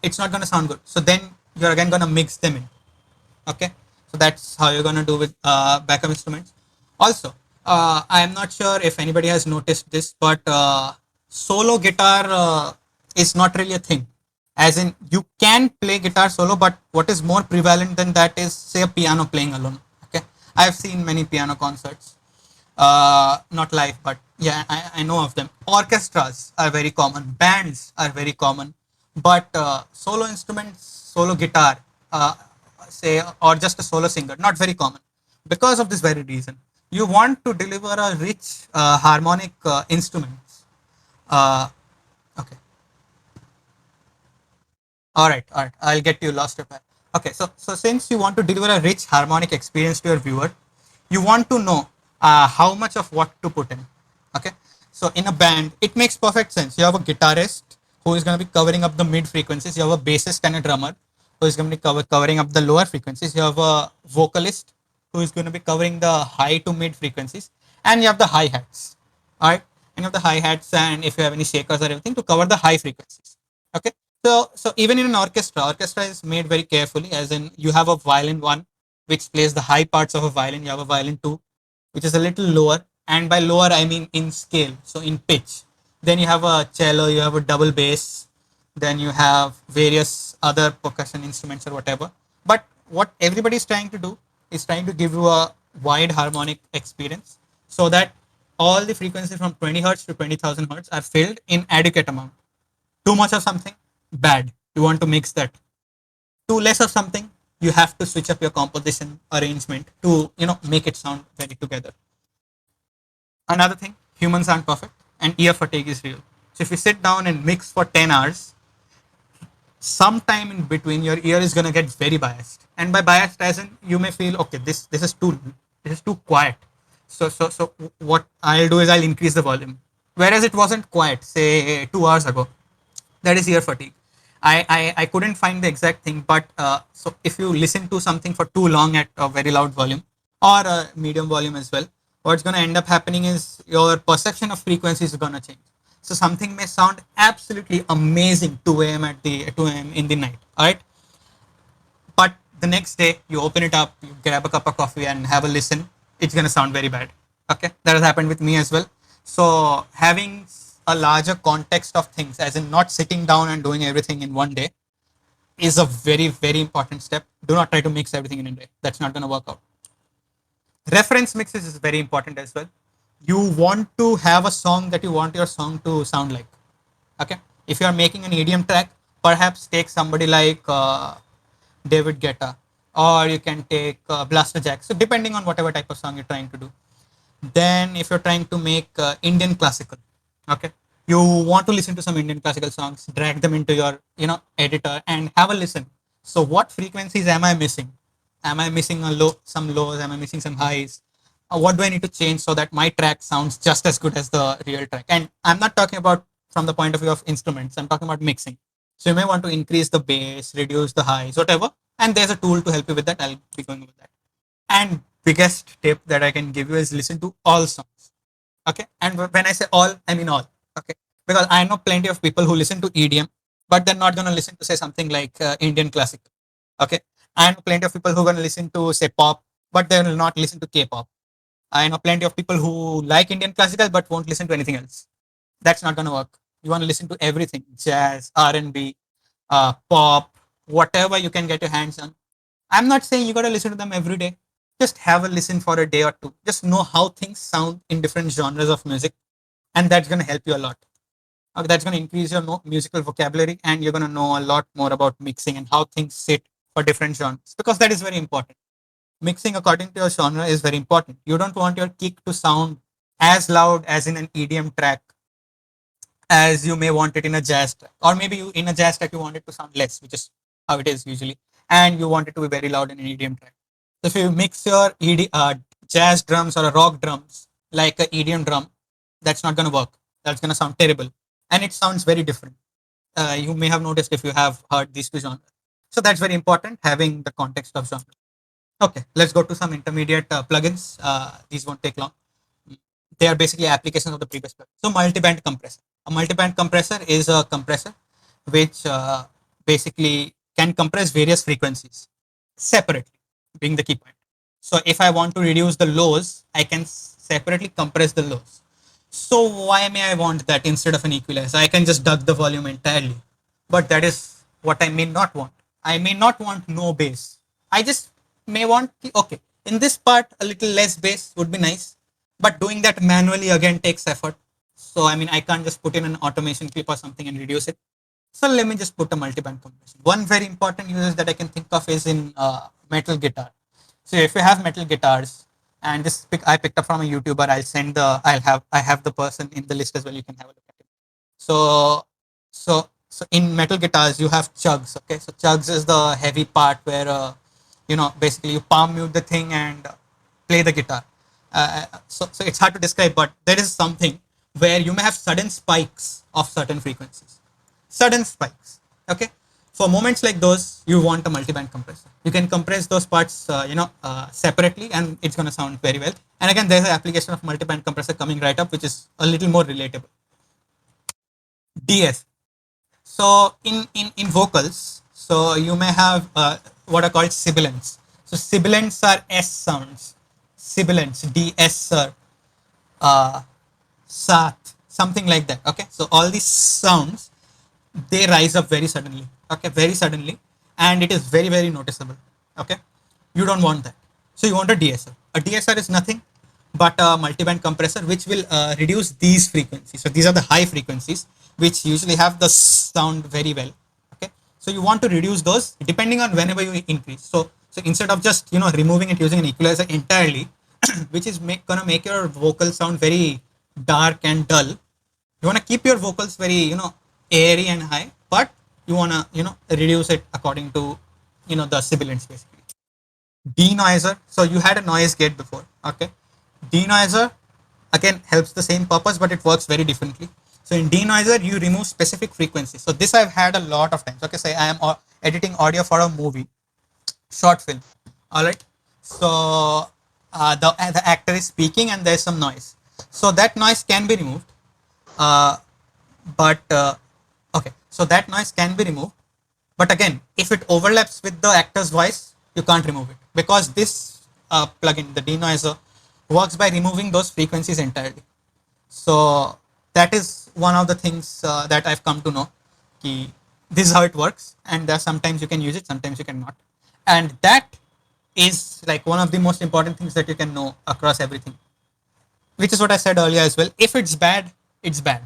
it's not gonna sound good. So then you're again gonna mix them in. Okay, so that's how you're gonna do with backup instruments. Also, I am not sure if anybody has noticed this, but solo guitar is not really a thing. As in, you can play guitar solo, but what is more prevalent than that is, say, a piano playing alone. Okay, I've seen many piano concerts, not live, but yeah, I know of them. Orchestras are very common, bands are very common, but solo instruments, solo guitar, say, or just a solo singer, not very common. Because of this very reason, you want to deliver a rich harmonic instruments. Uh, okay, all right. I'll get you lost repair. Okay, so since you want to deliver a rich harmonic experience to your viewer, you want to know how much of what to put in. Okay, so in a band, it makes perfect sense. You have a guitarist who is going to be covering up the mid frequencies. You have a bassist and a drummer who is going to be covering up the lower frequencies. You have a vocalist who is going to be covering the high to mid frequencies, and you have the hi hats. All right, and you have the hi hats, and if you have any shakers or everything to cover the high frequencies. Okay, so even in an orchestra is made very carefully, as in you have a violin one which plays the high parts of a violin. You have a violin two which is a little lower, and by lower I mean in scale, so in pitch. Then you have a cello, you have a double bass, then you have various other percussion instruments or whatever. But what everybody is trying to do is trying to give you a wide harmonic experience, so that all the frequencies from 20 hertz to 20,000 hertz are filled in adequate amount. Too much of something, bad. You want to mix that. Too less of something, you have to switch up your composition arrangement to make it sound very together. Another thing, humans aren't perfect, and ear fatigue is real. So if you sit down and mix for 10 hours, sometime in between your ear is going to get very biased, and by biased as in you may feel, okay, this is too quiet. So what I'll do is I'll increase the volume, whereas it wasn't quiet say 2 hours ago. That is ear fatigue. I couldn't find the exact thing, but so if you listen to something for too long at a very loud volume or a medium volume as well, what's going to end up happening is your perception of frequency is going to change. So something may sound absolutely amazing 2 a.m. at the 2 a.m. in the night, all right, but the next day you open it up, you grab a cup of coffee and have a listen, it's going to sound very bad. Okay, that has happened with me as well. So having a larger context of things, as in not sitting down and doing everything in one day, is a very very important step. Do not try to mix everything in a day, that's not going to work out. Reference mixes is very important as well. You want to have a song that you want your song to sound like. Okay, if you are making an EDM track, perhaps take somebody like David Guetta, or you can take Blaster Jack, so depending on whatever type of song you're trying to do. Then if you're trying to make Indian classical, okay, you want to listen to some Indian classical songs, drag them into your editor and have a listen. So what frequencies am I missing? Am I missing some lows? Am I missing some highs? What do I need to change so that my track sounds just as good as the real track? And I'm not talking about from the point of view of instruments, I'm talking about mixing. So you may want to increase the bass, reduce the highs, whatever, and there's a tool to help you with that. I'll be going with that. And biggest tip that I can give you is listen to all songs. Okay, and when I say all, I mean all. Okay, because I know plenty of people who listen to EDM, but they're not going to listen to say something like Indian classic. Okay, I know plenty of people who are going to listen to say pop, but they will not listen to K-pop. I know plenty of people who like Indian classical but won't listen to anything else. That's not going to work. You want to listen to everything: jazz, R&B, pop, whatever you can get your hands on. I'm not saying you got to listen to them every day. Just have a listen for a day or two. Just know how things sound in different genres of music, and that's going to help you a lot. That's going to increase your musical vocabulary, and you're going to know a lot more about mixing and how things sit for different genres, because that is very important. Mixing according to your genre is very important. You don't want your kick to sound as loud as in an EDM track as you may want it in a jazz track, or maybe you in a jazz track you want it to sound less, which is how it is usually, and you want it to be very loud in an EDM track. So if you mix your jazz drums or a rock drums like a EDM drum, that's not going to work. That's going to sound terrible, and it sounds very different. You may have noticed if you have heard these two genres. So that's very important, having the context of genre. Okay, let's go to some intermediate plugins. These won't take long. They are basically applications of the previous plugin. So multiband compressor. A multiband compressor is a compressor which basically can compress various frequencies separately, being the key point. So if I want to reduce the lows, I can separately compress the lows. So why may I want that instead of an equalizer? I can just duck the volume entirely. But that is what I may not want. I may not want no bass. I just may want, okay, in this part, a little less bass would be nice. But doing that manually again takes effort. So, I mean, I can't just put in an automation clip or something and reduce it. So let me just put a multiband compression. One very important use that I can think of is in metal guitar. So if you have metal guitars, and this I picked up from a YouTuber, I have the person in the list as well. You can have a look at it. So so in metal guitars you have chugs. Okay, so chugs is the heavy part where basically you palm mute the thing and play the guitar. So it's hard to describe, but there is something where you may have sudden spikes of certain frequencies, sudden spikes. Okay, for moments like those, you want a multiband compressor. You can compress those parts, separately, and it's going to sound very well. And again, there's an application of multiband compressor coming right up, which is a little more relatable. DS. So in vocals, so you may have what are called sibilants. So sibilants are S sounds. Sibilants, DeEsser, Sat, something like that. Okay, so all these sounds, they rise up very suddenly. Okay, very suddenly, and it is very noticeable. Okay, you don't want that. So you want a DeEsser. A DeEsser is nothing but a multiband compressor which will reduce these frequencies. So these are the high frequencies which usually have the sound very well. Okay, so you want to reduce those depending on whenever you increase. So instead of just removing it using an equalizer entirely, which is gonna make your vocal sound very dark and dull, you want to keep your vocals very airy and high, but you want to reduce it according to the sibilants basically. DeNoiser, so you had a noise gate before. Okay, DeNoiser again helps the same purpose, but it works very differently. So in DeNoiser you remove specific frequencies. So this I've had a lot of times. Okay, say I am editing audio for a movie, short film. All right, so the actor is speaking and there's some noise, so that noise can be removed. But okay, so that noise can be removed, but again, if it overlaps with the actor's voice, you can't remove it, because this plugin, the DeNoiser, works by removing those frequencies entirely. So that is one of the things that I've come to know. This is how it works, and sometimes you can use it, sometimes you cannot, and that is like one of the most important things that you can know across everything, which is what I said earlier as well. If it's bad, it's bad.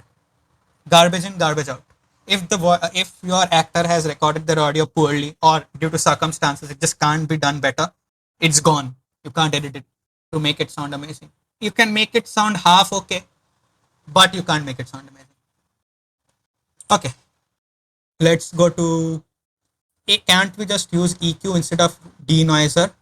Garbage in, garbage out. If your actor has recorded their audio poorly or due to circumstances it just can't be done better, it's gone. You can't edit it to make it sound amazing. You can make it sound half okay, but you can't make it sound amazing. Okay, let's go to, can't we just use EQ instead of denoiser?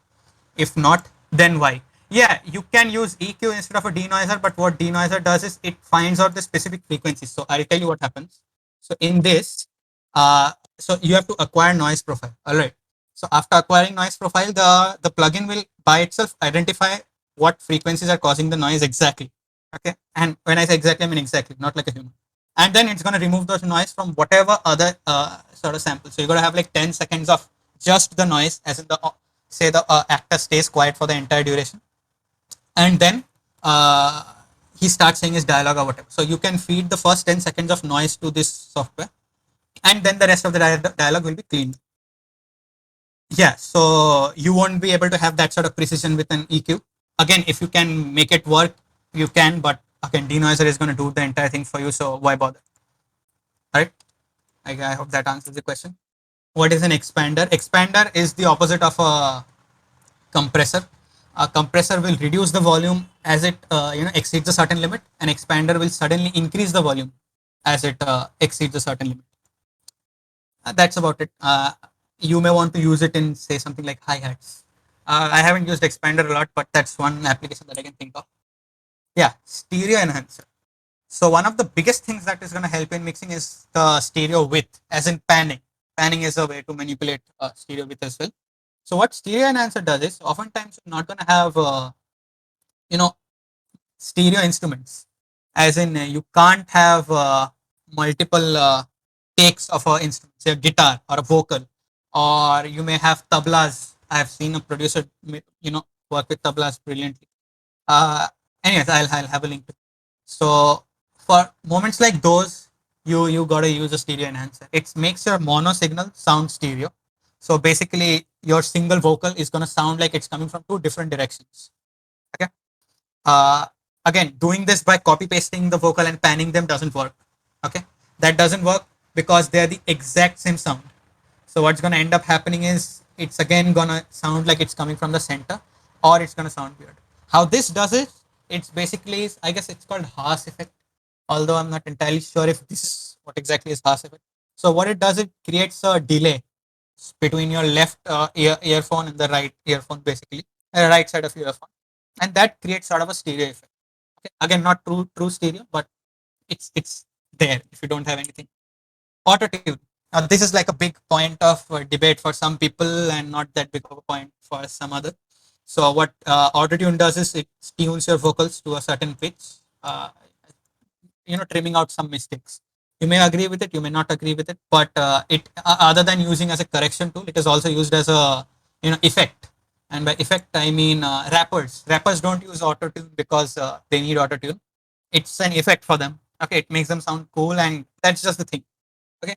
If not, then why? Yeah, you can use EQ instead of a denoiser, but what denoiser does is it finds out the specific frequencies. So I'll tell you what happens. So in this, so you have to acquire noise profile. All right. So after acquiring noise profile, the plugin will by itself identify what frequencies are causing the noise exactly. Okay. And when I say exactly, I mean exactly, not like a human. And then it's going to remove those noise from whatever other sort of sample. So you're going to have like 10 seconds of just the noise, as in the say the actor stays quiet for the entire duration, and then he starts saying his dialogue or whatever. So you can feed the first 10 seconds of noise to this software, and then the rest of the dialogue will be cleaned. Yeah, so you won't be able to have that sort of precision with an EQ. Again, if you can make it work, you can, but again, DeNoiser is going to do the entire thing for you, so why bother? All right, I hope that answers the question. What is an expander? Expander is the opposite of a compressor. A compressor will reduce the volume as it exceeds a certain limit. An expander will suddenly increase the volume as it exceeds a certain limit. That's about it. You may want to use it in, say, something like hi-hats. I haven't used expander a lot, but that's one application that I can think of. Yeah, stereo enhancer. So one of the biggest things that is going to help in mixing is the stereo width, as in panning. Panning is a way to manipulate stereo width as well. So what stereo enhancer does is, oftentimes you're not going to have stereo instruments, as in you can't have multiple takes of an instrument, say a guitar or a vocal, or you may have tablas. I have seen a producer work with tablas brilliantly. Anyways, I'll have a link to. So for moments like those, you gotta use a stereo enhancer. It makes your mono signal sound stereo. So basically, your single vocal is gonna sound like it's coming from two different directions. Okay. Uh, Again, doing this by copy pasting the vocal and panning them doesn't work. Okay, that doesn't work because they are the exact same sound. So what's gonna end up happening is it's again gonna sound like it's coming from the center, or it's gonna sound weird. How this does it? It's basically, I guess it's called Haas effect. Although I'm not entirely sure if this is what exactly is Haas effect. So what it does, it creates a delay between your left earphone and the right earphone, basically, right side of your earphone, and that creates sort of a stereo effect. Okay? Again, not true stereo, but it's there if you don't have anything. Autotune. This is like a big point of debate for some people and not that big of a point for some other. So what Autotune does is it tunes your vocals to a certain pitch, trimming out some mistakes. You may agree with it, you may not agree with it, but it other than using as a correction tool, it is also used as a effect. And by effect, I mean rappers. Rappers don't use Autotune because they need Autotune. It's an effect for them. Okay, it makes them sound cool, and that's just the thing. Okay,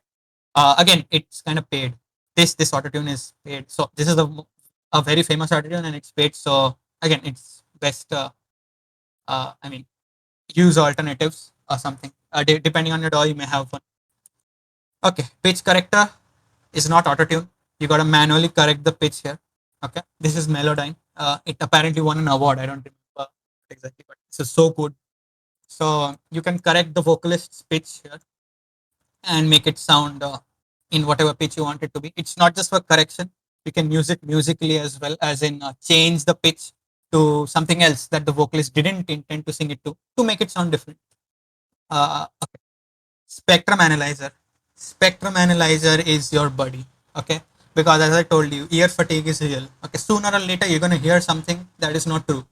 again, it's kind of paid. This Autotune is paid, so this is a very famous Autotune, and it's paid. So again, it's best. I mean, use alternatives or something. Depending on your DAW, you may have one. Okay, pitch corrector is not Autotune. You got to manually correct the pitch here. Okay, this is Melodyne. It apparently won an award. I don't remember exactly, but this is so good. So you can correct the vocalist's pitch here and make it sound in whatever pitch you want it to be. It's not just for correction. You can use it musically as well, as in change the pitch to something else that the vocalist didn't intend to sing it to make it sound different. Okay. Spectrum analyzer. Spectrum analyzer is your buddy. Okay, because as I told you, ear fatigue is real. Okay, sooner or later you're gonna hear something that is not true.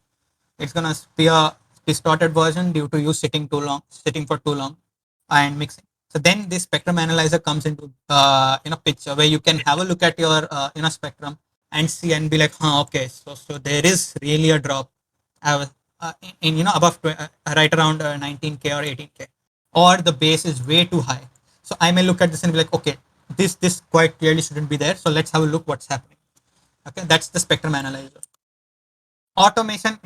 It's gonna be a distorted version due to you sitting for too long, and mixing. So then this spectrum analyzer comes into picture where you can have a look at your spectrum and see and be like, huh, okay, so there is really a drop in above right around 19K or 18K, or the bass is way too high. So I may look at this and be like, okay, this quite clearly shouldn't be there. So let's have a look what's happening. Okay, that's the spectrum analyzer. Automation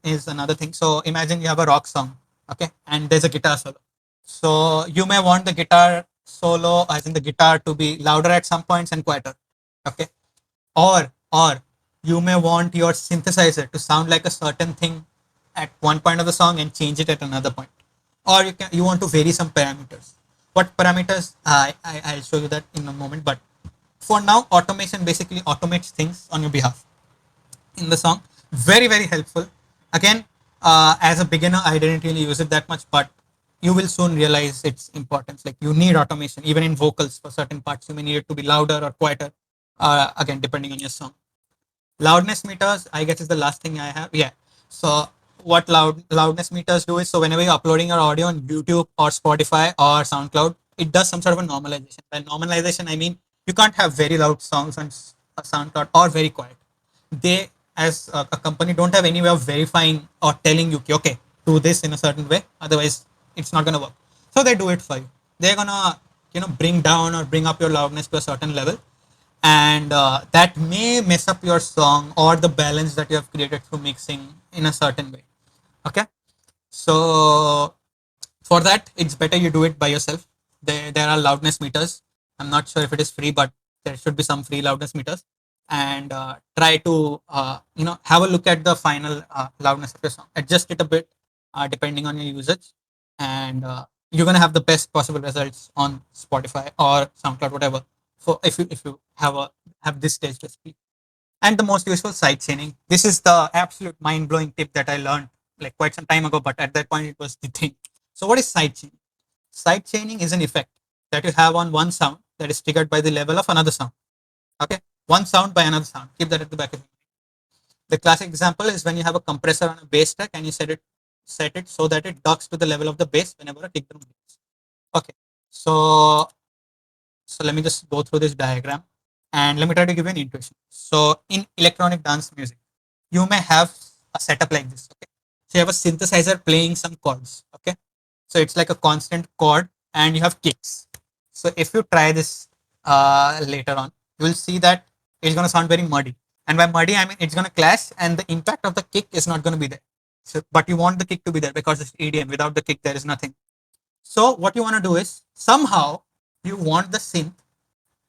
is another thing. So imagine you have a rock song, okay, and there's a guitar solo. So you may want the guitar solo, as in the guitar, to be louder at some points and quieter, okay, or you may want your synthesizer to sound like a certain thing at one point of the song and change it at another point, or you want to vary some parameters. What parameters? I'll show you that in a moment. But for now, automation basically automates things on your behalf in the song. Very, very helpful. Again, as a beginner, I didn't really use it that much, but you will soon realize its importance. Like, you need automation even in vocals. For certain parts you may need it to be louder or quieter, again depending on your song. Loudness meters, I guess, is the last thing I have. Yeah, so what loudness meters do is, so whenever you're uploading your audio on YouTube or Spotify or SoundCloud, it does some sort of a normalization. By normalization, I mean you can't have very loud songs on SoundCloud or very quiet. They, as a company, don't have any way of verifying or telling you, okay, do this in a certain way, otherwise it's not going to work. So they do it for you. They're gonna bring down or bring up your loudness to a certain level, and that may mess up your song or the balance that you have created through mixing in a certain way. Okay, so for that, it's better you do it by yourself. There are loudness meters. I'm not sure if it is free, but there should be some free loudness meters. And try to have a look at the final loudness of your song. Adjust it a bit depending on your usage, and you're gonna have the best possible results on Spotify or SoundCloud, whatever. For if you have this stage basically. And the most useful, side chaining. This is the absolute mind blowing tip that I learned like quite some time ago, but at that point it was the thing. So what is side chaining? Side chaining is an effect that you have on one sound that is triggered by the level of another sound. Okay, one sound by another sound. Keep that at the back of your mind. The classic example is when you have a compressor on a bass track and you set it so that it ducks to the level of the bass whenever a kick drum hits. Okay, so let me just go through this diagram and let me try to give you an intuition. So in electronic dance music, you may have a setup like this. Okay, So you have a synthesizer playing some chords. Okay. So it's like a constant chord and you have kicks. So if you try this later on, you will see that it's going to sound very muddy. And by muddy, I mean it's going to clash and the impact of the kick is not going to be there. So, but you want the kick to be there because it's EDM. Without the kick, there is nothing. So what you want to do is somehow you want the synth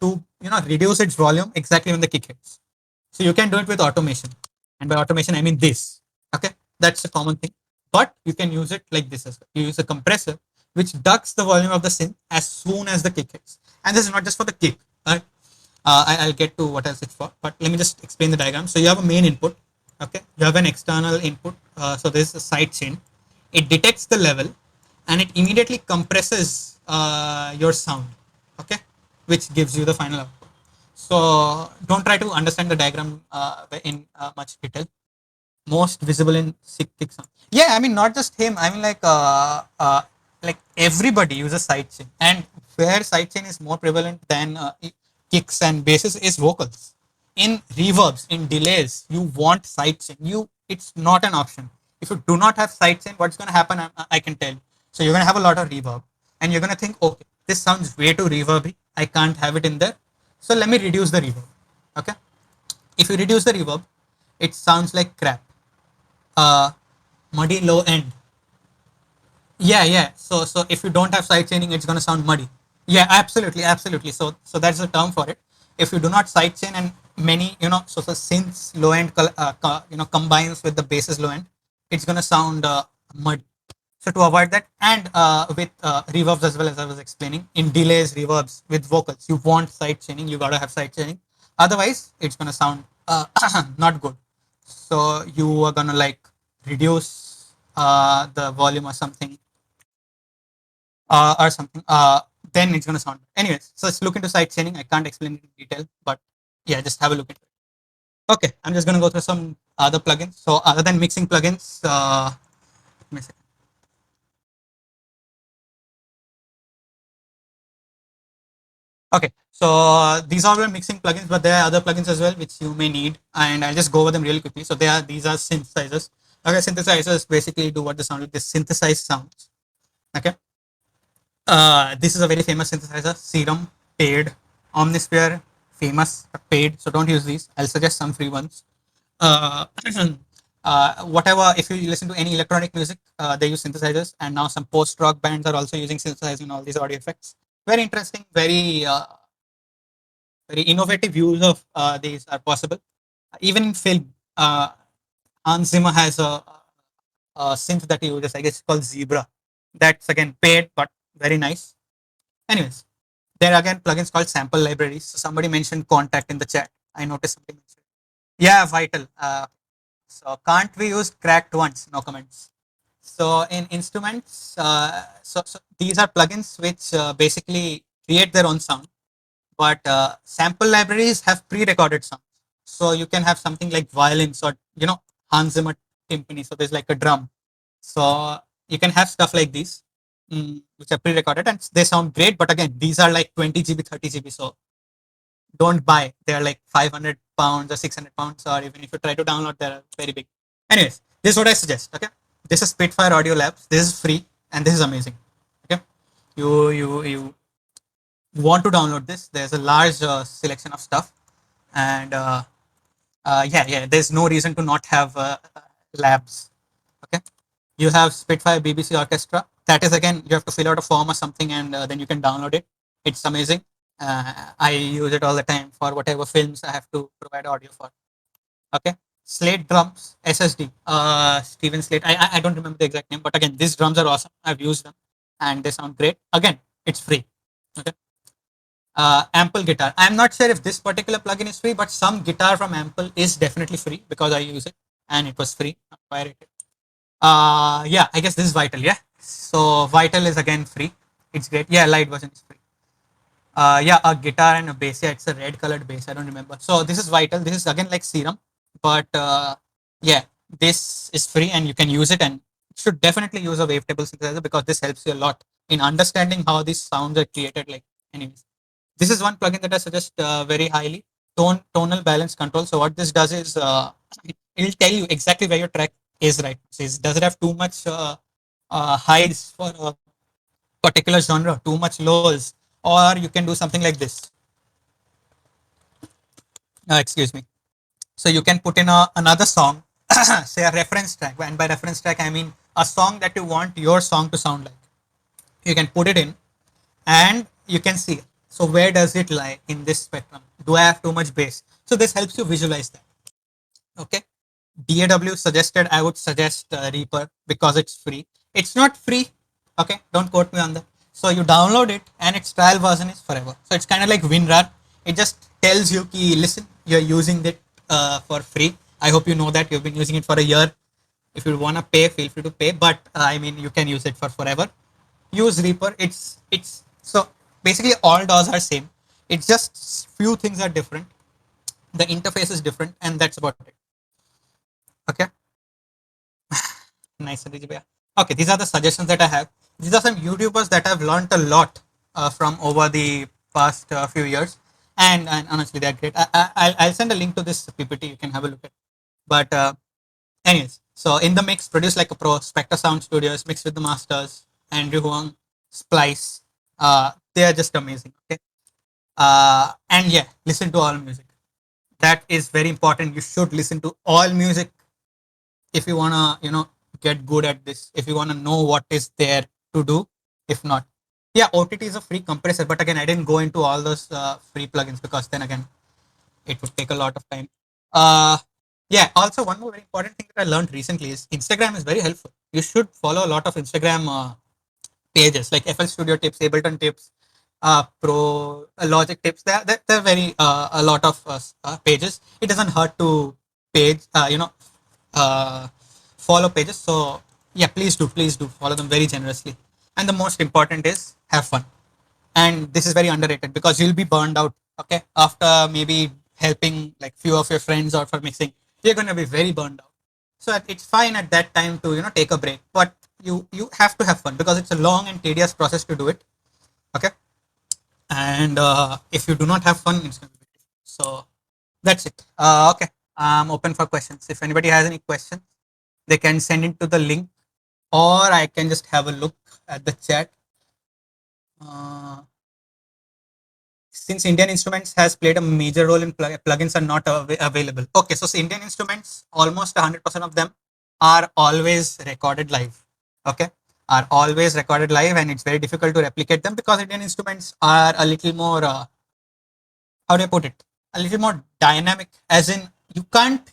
to reduce its volume exactly when the kick hits. So you can do it with automation, and by automation I mean this. Okay, that's a common thing, but you can use it like this as well. You use a compressor which ducks the volume of the synth as soon as the kick hits, and this is not just for the kick. Right? I'll get to what else it's for, but let me just explain the diagram. So you have a main input. Okay, you have an external input. So this is a side chain. It detects the level, and it immediately compresses your sound. Okay, which gives you the final output. So don't try to understand the diagram in much detail. Most visible in sick kick sound. Yeah, I mean not just him. I mean like everybody uses sidechain, and where sidechain is more prevalent than kicks and basses is vocals. In reverbs, in delays, you want sidechain. It's not an option. If you do not have sidechain, what's going to happen? I can tell you. So you're going to have a lot of reverb, and you're going to think, okay, this sounds way too reverby. I can't have it in there. So let me reduce the reverb. Okay. If you reduce the reverb, it sounds like crap. Muddy low end. Yeah. So if you don't have side chaining, it's gonna sound muddy. Yeah, absolutely. So that's the term for it. If you do not side chain and many so the synths low end combines with the basses low end, it's gonna sound muddy. So to avoid that, and with reverbs as well, as I was explaining, in delays, reverbs with vocals, you want side chaining. You gotta have side chaining. Otherwise, it's gonna sound not good. So you are gonna like reduce the volume or something, then it's gonna sound. Anyways, so let's look into side chaining. I can't explain it in detail, but yeah, just have a look at it. Okay, I'm just gonna go through some other plugins. So other than mixing plugins, give me a second. Okay, so these are all mixing plugins, but there are other plugins as well which you may need, and I'll just go over them really quickly. So these are synthesizers. Okay, synthesizers basically do what the sound like. They synthesize sounds. Okay, this is a very famous synthesizer. Serum, paid. Omnisphere, famous, paid. So don't use these. I'll suggest some free ones. Uh, whatever. If you listen to any electronic music, they use synthesizers, and now some post-rock bands are also using synthesizers and all these audio effects. Very interesting. Very innovative use of these are possible. Even in film, Hans Zimmer has a synth that he uses. I guess it's called Zebra. That's again paid, but very nice. Anyways, there are again plugins called sample libraries. So somebody mentioned Contact in the chat. I noticed somebody mentioned. Yeah, Vital. So can't we use cracked ones? No comments. So in instruments, so these are plugins which basically create their own sound, but sample libraries have pre-recorded sounds. So you can have something like violins or Hans Zimmer timpani. So there's like a drum. So you can have stuff like these, which are pre-recorded and they sound great. But again, these are like 20 GB, 30 GB. So don't buy. They're like 500 pounds or 600 pounds, or even if you try to download, they're very big. Anyways, this is what I suggest. Okay, this is Spitfire Audio Labs. This is free and this is amazing. Okay, you want to download this. There's a large selection of stuff, and yeah, there's no reason to not have labs. Okay, you have Spitfire BBC Orchestra. That is again, you have to fill out a form or something, and then you can download it. It's amazing. I use it all the time for whatever films I have to provide audio for. Okay, Slate drums, SSD, Steven Slate. I don't remember the exact name, but again, these drums are awesome. I've used them, and they sound great. Again, it's free. Okay, Ample guitar. I'm not sure if this particular plugin is free, but some guitar from Ample is definitely free because I use it and it was free. Pirated. Yeah, I guess this is Vital. Yeah, so Vital is again free. It's great. Yeah, light version is free. Yeah, a guitar and a bass. Yeah, it's a red colored bass. I don't remember. So this is Vital. This is again like Serum, but yeah, this is free and you can use it, and you should definitely use a wavetable synthesizer because this helps you a lot in understanding how these sounds are created. Like, anyways, this is one plugin that I suggest very highly. Tonal balance control. So what this does is it will tell you exactly where your track is right. Does it have too much highs for a particular genre, too much lows, or you can do something like this. Excuse me. So you can put in another song, say a reference track, and by reference track I mean a song that you want your song to sound like. You can put it in, and you can see. So where does it lie in this spectrum? Do I have too much bass? So this helps you visualize that. Okay. DAW suggested I would suggest Reaper because it's free. It's not free. Okay, don't quote me on that. So you download it, and its trial version is forever. So it's kind of like WinRAR. It just tells you, ki, listen, you're using it for free. I hope you know that you've been using it for a year. If you want to pay, feel free to pay. But I mean, you can use it for forever. Use Reaper. It's so basically all DAWs are same. It's just few things are different. The interface is different, and that's about it. Okay. Nice, Aditya. Okay, these are the suggestions that I have. These are some YouTubers that I've learned a lot from over the past few years, and honestly, they're great. I'll send a link to this PPT. You can have a look at. But anyways, so in the mix, Produce Like a Pro, Spectre Sound Studios, Mixed with the Masters, Andrew Huang, Splice. They are just amazing. Okay, and yeah, listen to all music. That is very important. You should listen to all music if you wanna, get good at this. If you wanna know what is there to do. If not, yeah, OTT is a free compressor. But again, I didn't go into all those free plugins because then again, it would take a lot of time. Uh, yeah. Also, one more very important thing that I learned recently is Instagram is very helpful. You should follow a lot of Instagram pages like FL Studio tips, Ableton tips, Pro Logic tips. They're very a lot of pages. It doesn't hurt to page, uh, follow pages. So yeah, please do follow them very generously. And the most important is have fun. And this is very underrated because you'll be burned out. Okay, after maybe helping like few of your friends out for mixing, you're gonna be very burned out. So it's fine at that time to take a break, but you have to have fun because it's a long and tedious process to do it. Okay, and if you do not have fun, it's gonna be so. That's it. Okay, I'm open for questions. If anybody has any questions, they can send it to the link, or I can just have a look at the chat. Uh, since Indian Instruments has played a major role in plugins are not available. Okay, so Indian Instruments, almost 100% of them are always recorded live. Okay, are always recorded live, and it's very difficult to replicate them because Indian Instruments are a little more, how do I put it? A little more dynamic, as in you can't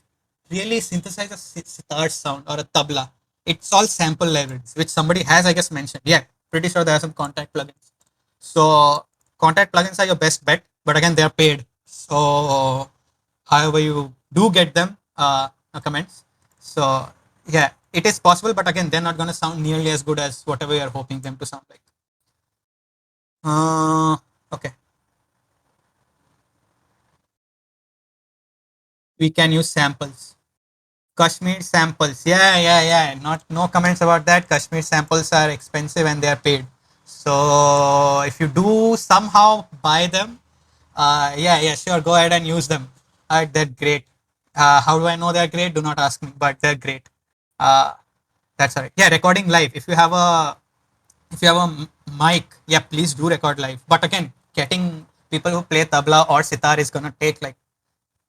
really synthesize a sitar sound or a tabla. It's all sample libraries, which somebody has, I guess, mentioned. Yeah, pretty sure there are some contact plugins. So contact plugins are your best bet, but again, they are paid. So however you do get them, comments. So yeah, it is possible, but again, they're not going to sound nearly as good as whatever you're hoping them to sound like. Okay. We can use samples. Kashmir samples. Yeah. No comments about that. Kashmir samples are expensive and they are paid. So if you do somehow buy them, yeah, sure, go ahead and use them. They're great. How do I know they're great? Do not ask me, but they're great. Uh, that's all right. Yeah, recording live. If you have a mic, yeah, please do record live. But again, getting people who play tabla or sitar is gonna take like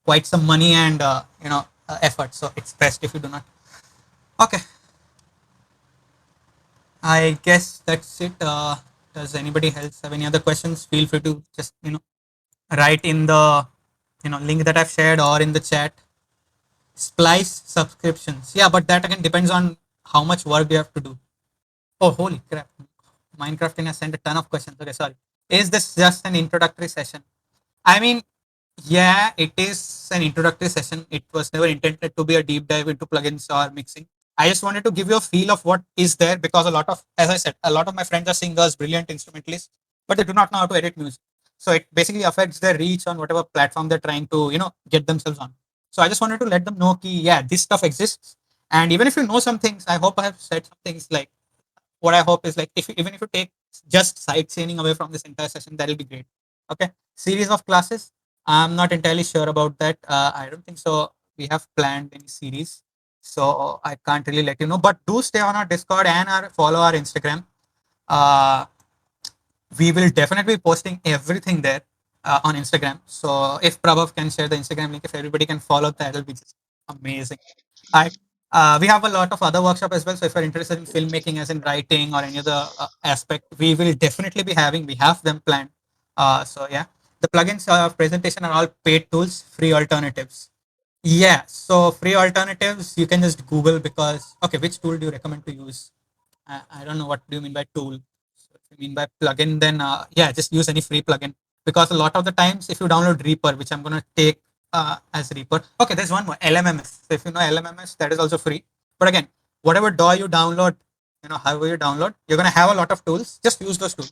quite some money and effort. So it's best if you do not. Okay, I guess that's it. Does anybody else have any other questions? Feel free to just write in the link that I've shared or in the chat. Splice subscriptions. Yeah, but that again depends on how much work you have to do. Oh, holy crap! Minecraft has sent a ton of questions. Okay, sorry. Is this just an introductory session? I mean, yeah, it is an introductory session. It was never intended to be a deep dive into plugins or mixing. I just wanted to give you a feel of what is there because a lot of, as I said, a lot of my friends are singers, brilliant instrumentalists, but they do not know how to edit music. So it basically affects their reach on whatever platform they're trying to, get themselves on. So I just wanted to let them know that, yeah, this stuff exists. And even if you know some things, I hope I have said some things like what I hope is like even if you take just sightseeing away from this entire session, that'll be great. Okay, series of classes. I'm not entirely sure about that. I don't think so. We have planned any series. so I can't really let you know. But do stay on our Discord and follow our Instagram. Uh, we will definitely be posting everything there on Instagram. So if Prabhav can share the Instagram link, if everybody can follow, that'll be just amazing. I we have a lot of other workshop as well. So if you're interested in filmmaking, as in writing or any other aspect, we will definitely be having. We have them planned. So yeah, the plugins presentation are all paid tools, free alternatives. Yeah, so free alternatives you can just Google because okay, which tool do you recommend to use? I don't know what do you mean by tool. So if you mean by plugin, then yeah, just use any free plugin because a lot of the times if you download Reaper, which I'm gonna take as Reaper. Okay, there's one more LMMS. So if you know LMMS, that is also free. But again, whatever DAW you download, however you download, you're gonna have a lot of tools. Just use those tools.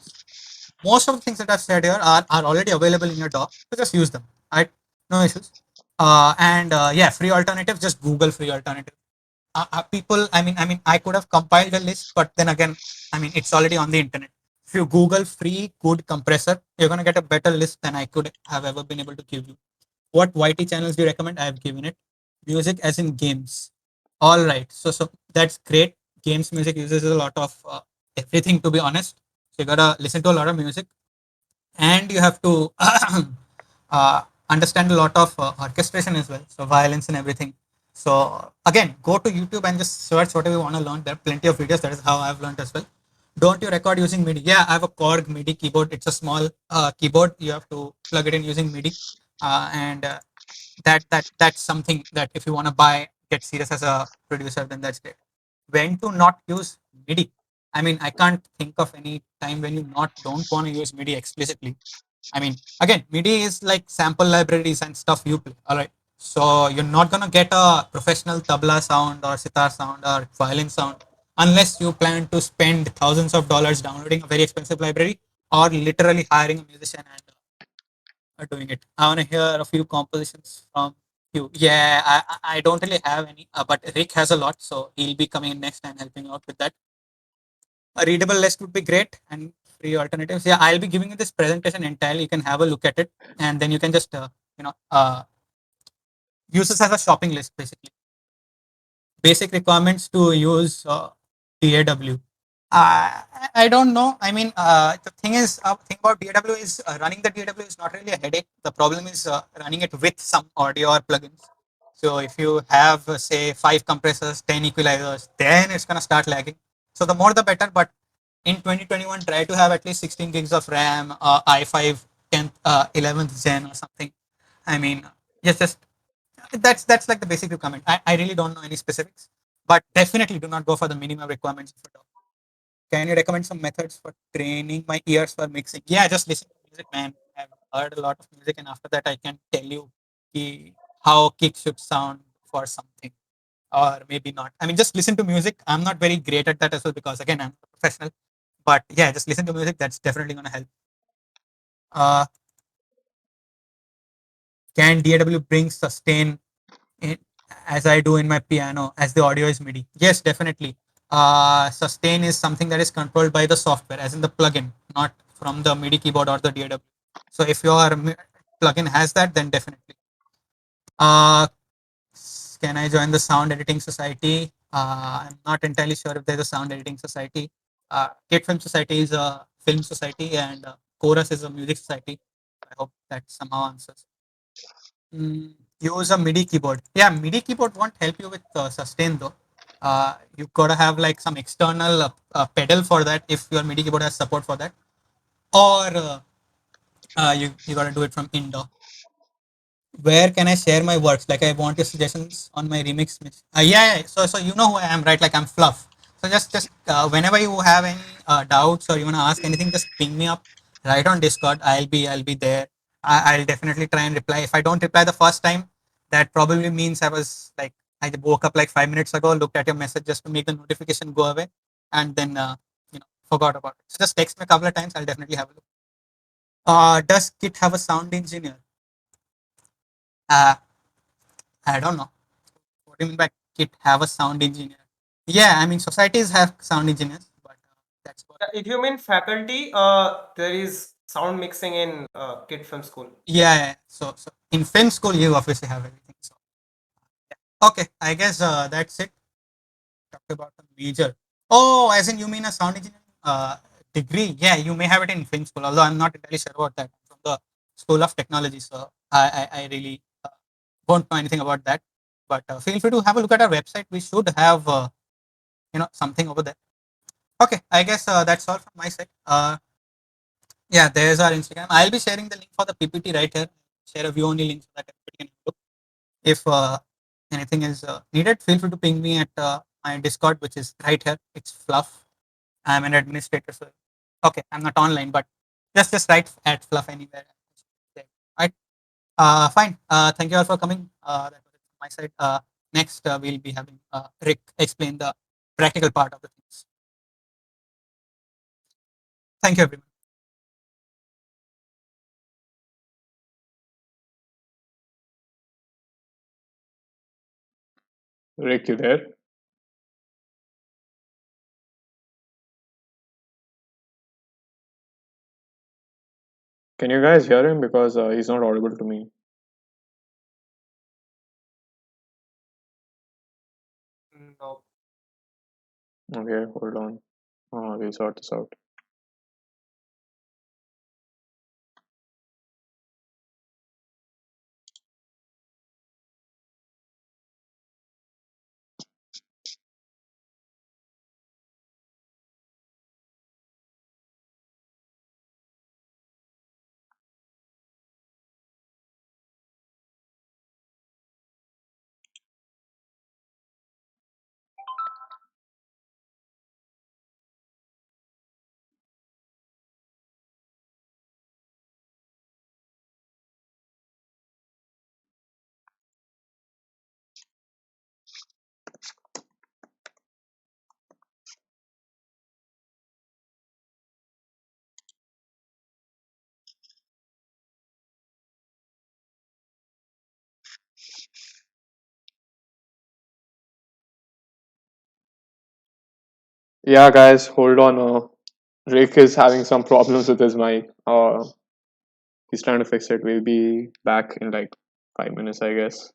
Most of the things that I've said here are already available in your DAW, so just use them. Right? No issues. And yeah, free alternative. Just Google free alternative. People, I mean, I could have compiled a list, but then again, I mean, it's already on the internet. If you Google free good compressor, you're gonna get a better list than I could have ever been able to give you. What YT channels do you recommend? I have given it. Music as in games. All right, so that's great. Games music uses a lot of everything, to be honest. So you gotta listen to a lot of music, and you have to understand a lot of orchestration as well, so violence and everything. So again, go to YouTube and just search whatever you want to learn. There are plenty of videos. That is how I've learned as well. Don't you record using MIDI? Yeah, I have a Korg MIDI keyboard. It's a small keyboard. You have to plug it in using MIDI, and that's something that if you want to buy, get serious as a producer, then that's great. When to not use MIDI? I mean, I can't think of any time when you not don't want to use MIDI explicitly. I mean, again, MIDI is like sample libraries and stuff you play. All right. So you're not gonna get a professional tabla sound or sitar sound or violin sound unless you plan to spend thousands of dollars downloading a very expensive library or literally hiring a musician and doing it. I want to hear a few compositions from you. Yeah, I don't really have any, but Rick has a lot, so he'll be coming in next and helping out with that. A readable list would be great and free alternatives. Yeah, I'll be giving you this presentation entirely. You can have a look at it, and then you can just use this as a shopping list basically. Basic requirements to use DAW. I don't know. I mean, the thing about DAW is running the DAW is not really a headache. The problem is running it with some audio or plugins. So if you have, say, 5 compressors, 10 equalizers, then it's gonna start lagging. So the more the better. But in 2021, try to have at least 16 gigs of RAM, i5 10th, 11th gen or something. I mean, yes, just that's like the basic requirement. I really don't know any specifics, but definitely do not go for the minimum requirements of a DAW. Can you recommend some methods for training my ears for mixing? Yeah, just listen to music, man. I've heard a lot of music, and after that, I can tell you how kick should sound for something, or maybe not. I mean, just listen to music. I'm not very great at that as well because, again, I'm a professional. But yeah, just listen to music. That's definitely going to help. Uh, can DAW bring sustain in, as I do in my piano as the audio is MIDI? Yes, definitely. Sustain is something that is controlled by the software, as in the plugin, not from the MIDI keyboard or the DAW. So if your plugin has that, then definitely. Uh, can I join the sound editing society? I'm not entirely sure if there's a sound editing society. KIIT Film Society is a film society, and Chorus is a music society. I hope that somehow answers. Use a MIDI keyboard. Yeah, MIDI keyboard won't help you with sustain though. You gotta have like some external pedal for that if your MIDI keyboard has support for that, or you gotta do it from indoor. Where can I share my works? Like I want your suggestions on my remix. Yeah. So you know who I am, right? Like I'm Fluff. So just whenever you have any doubts or you wanna ask anything, just ping me up right on Discord. I'll be there. I'll definitely try and reply. If I don't reply the first time, that probably means I was like I woke up like 5 minutes ago, looked at your message just to make the notification go away, and then forgot about it. So just text me a couple of times. I'll definitely have a look. Does Kit have a sound engineer? Uh, I don't know. What do you mean by Kit have a sound engineer? Yeah, I mean societies have sound engineers, but that's what. If you mean faculty, there is sound mixing in KIIT Film School. Yeah. So in film school you obviously have everything. So Okay, I guess that's it. Talked about a major. Oh, as in you mean a sound engineering degree? Yeah, you may have it in film school, although I'm not entirely sure about that. From the School of Technology, so I really won't know anything about that. But feel free to have a look at our website. We should have something over there. Okay, I guess that's all from my side. Yeah, there's our Instagram. I'll be sharing the link for the PPT right here. Share a view only link so that everybody can look. If anything is needed, feel free to ping me at my Discord, which is right here. It's Fluff. I'm an administrator, so okay, I'm not online, but just write at Fluff anywhere. Right. Fine. Thank you all for coming. That was it from my side. Next, we'll be having Rick explain the practical part of the things. Thank you, everyone. Rick, you there? Can you guys hear him? Because he's not audible to me. No. Okay, hold on. We'll sort this out. Yeah, guys, hold on. Rick is having some problems with his mic. He's trying to fix it. We'll be back in like 5 minutes, I guess.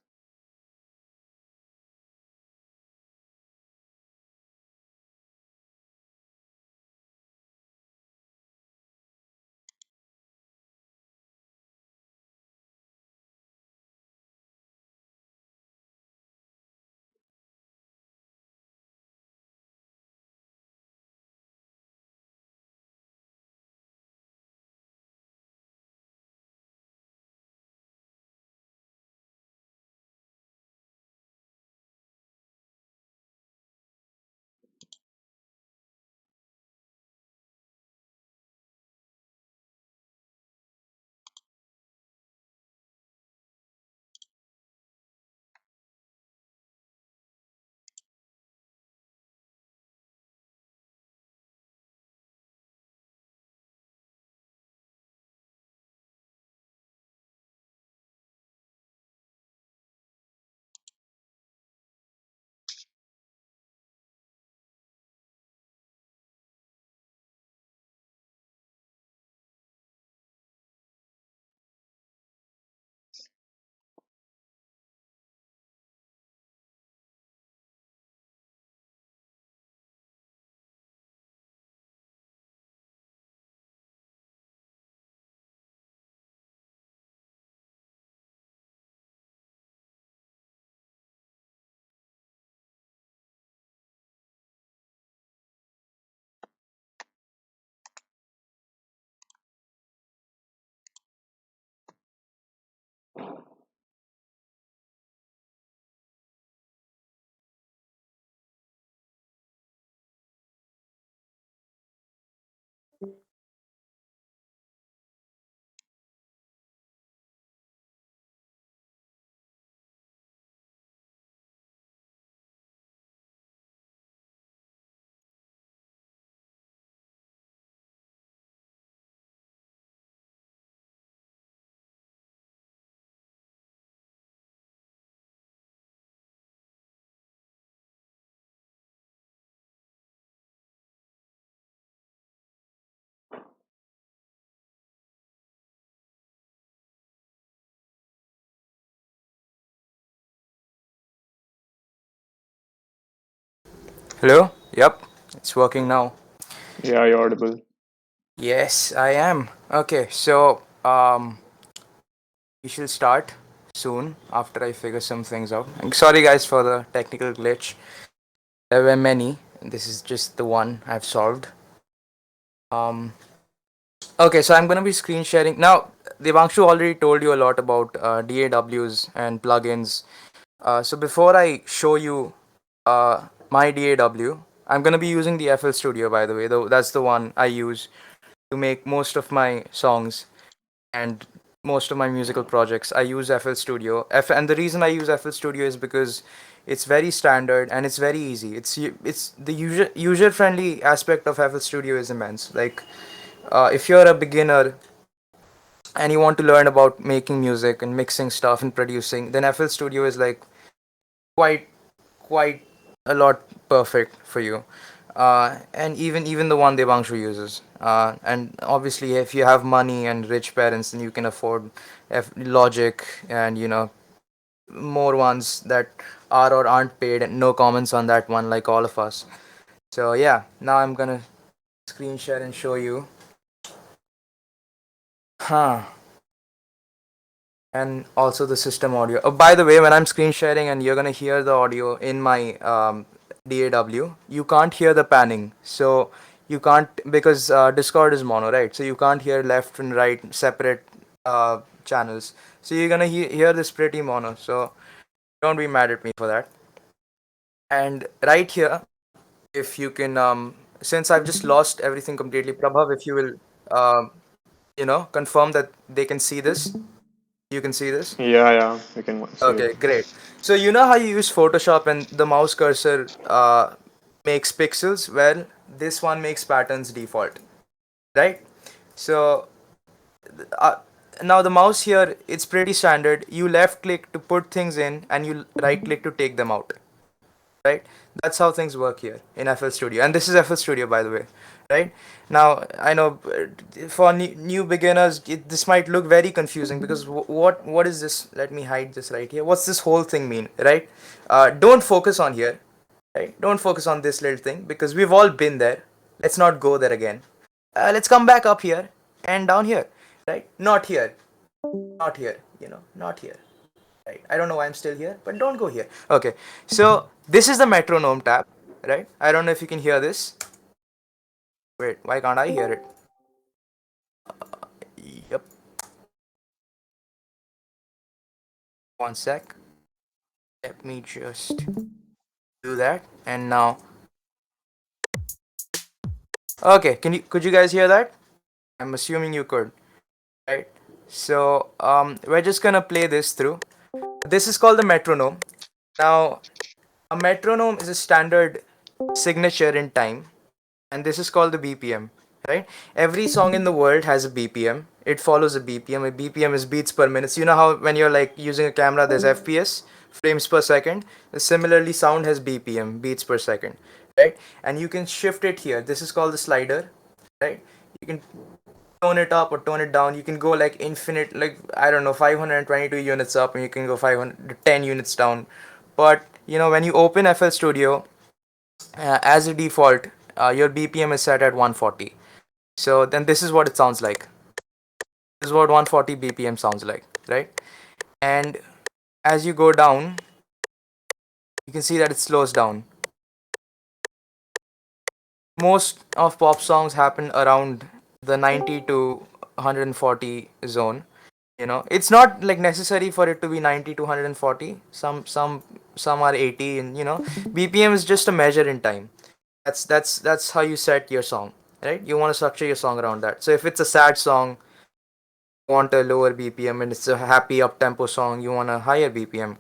Hello? Yep, it's working now. Yeah, you're audible. Yes, I am. Okay, so we shall start soon after I figure some things out. I'm sorry guys for the technical glitch. There were many. This is just the one I've solved. Um okay, so I'm gonna be screen sharing. Now, Debangshu already told you a lot about DAWs and plugins. So before I show you my DAW, I'm gonna be using the FL Studio, by the way, though that's the one I use to make most of my songs and most of my musical projects. I use FL Studio. And the reason I use FL Studio is because it's very standard and it's very easy. It's the user friendly aspect of FL Studio is immense. Like if you're a beginner and you want to learn about making music and mixing stuff and producing, then FL Studio is like quite quite a lot perfect for you. And even the one Devangshu uses. And obviously, if you have money and rich parents, then you can afford Logic and more ones that are or aren't paid. And no comments on that one, like all of us. So yeah, now I'm gonna screen share and show you. Huh. And also the system audio. Oh, by the way, when I'm screen sharing and you're gonna hear the audio in my DAW, you can't hear the panning. So you can't, because Discord is mono, right? So you can't hear left and right separate channels. So you're gonna hear this pretty mono. So don't be mad at me for that. And right here, if you can, since I've just lost everything completely, Prabhav, if you will, confirm that they can see this. You can see this. Yeah, you can see Okay, it. great. So you know how you use Photoshop and the mouse cursor makes pixels? Well, this one makes patterns default, right? So uh, now the mouse here, it's pretty standard. You left click to put things in and you right click to take them out, right? That's how things work here in FL Studio. And this is FL Studio, by the way, right? Now, I know for new beginners, this might look very confusing because what is this? Let me hide this right here. What's this whole thing mean, right? Don't focus on here, right? Don't focus on this little thing because we've all been there. Let's not go there again. Let's come back up here and down here, right? Not here, not here, not here. Right. I don't know why I'm still here, but don't go here. Okay. So this is the metronome tab, right? I don't know if you can hear this. Wait, why can't I hear it? Yep. One sec. Let me just do that. And now, okay. Could you guys hear that? I'm assuming you could, right? So we're just gonna play this through. This is called the metronome. Now, a metronome is a standard signature in time, and this is called the BPM, right? Every song in the world has a BPM. It follows a BPM. A BPM is beats per minute. So you know how when you're like using a camera, there's FPS, frames per second. Similarly, sound has BPM, beats per second, right? And you can shift it here. This is called the slider, right? You can tone it up or tone it down. You can go like infinite, like I don't know, 522 units up, and you can go 510 units down. But when you open FL Studio, as a default, your BPM is set at 140. So then this is what it sounds like. This is what 140 BPM sounds like, right? And as you go down, you can see that it slows down. Most of pop songs happen around the 90 to 140 zone. It's not like necessary for it to be 90 to 140. Some are 80, and BPM is just a measure in time. That's how you set your song, right? You want to structure your song around that. So if it's a sad song, you want a lower BPM, and it's a happy up tempo song, you want a higher BPM.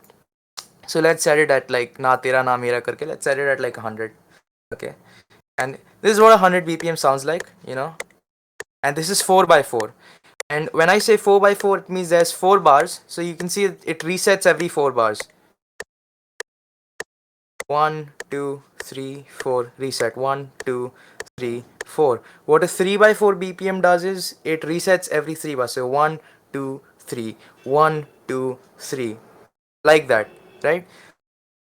So let's set it at like na tera na mera karke, let's set it at like 100. Okay, and this is what 100 BPM sounds like, and this is 4 by 4. And when I say 4 by 4, it means there's 4 bars. So you can see it resets every 4 bars. 1, 2, 3, 4, reset. 1, 2, 3, 4. What a 3 by 4 BPM does is it resets every 3 bars. So 1, 2, 3, 1, 2, 3. Like that, right?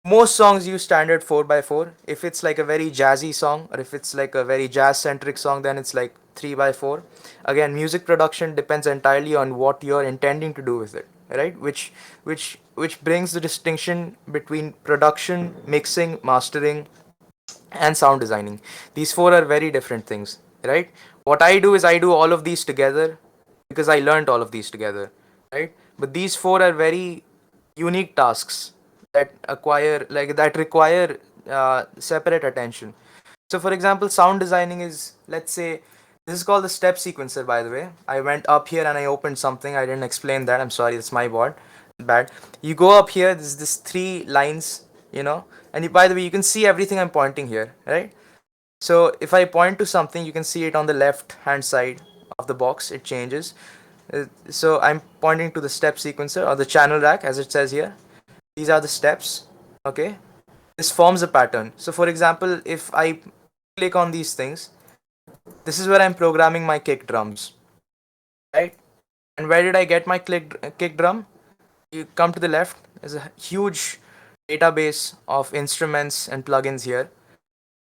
most songs use standard 4x4. If it's like a very jazzy song, or if it's like a very jazz centric song, then it's like 3x4. Again, music production depends entirely on what you're intending to do with it, right? Which brings the distinction between production, mixing, mastering, and sound designing. These four are very different things, right? What I do is I do all of these together because I learned all of these together, right? But these four are very unique tasks that require separate attention. So for example, sound designing is, let's say, this is called the step sequencer, by the way. I went up here and I opened something. I didn't explain that. I'm sorry, it's my bad. You go up here, there's this three lines, and by the way, you can see everything I'm pointing here, right? So if I point to something, you can see it on the left hand side of the box, it changes. So I'm pointing to the step sequencer or the channel rack, as it says here. These are the steps, okay? This forms a pattern. So for example, if I click on these things, this is where I'm programming my kick drums, right? And where did I get my kick drum? You come to the left, there's a huge database of instruments and plugins here.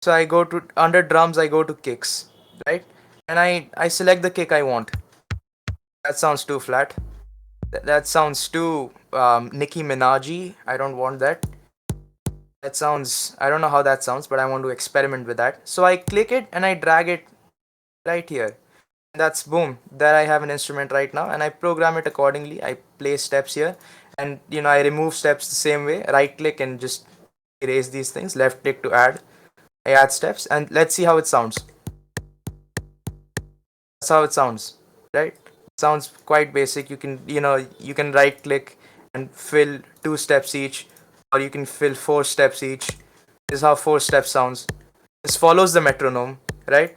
So I go to, under drums, I go to kicks, right? And I select the kick I want. That sounds too flat. That sounds too Nicki Minaj. I don't want that. That sounds, I don't know how that sounds, but I want to experiment with that. So I click it and I drag it right here. That's boom. There I have an instrument right now, and I program it accordingly. I place steps here, and I remove steps the same way. Right click and just erase these things. Left click to add. I add steps, and let's see how it sounds. That's how it sounds, right? It sounds quite basic. You can you can right click and fill 2 steps each, or you can fill 4 steps each. This is how 4 steps sounds. This follows the metronome, right?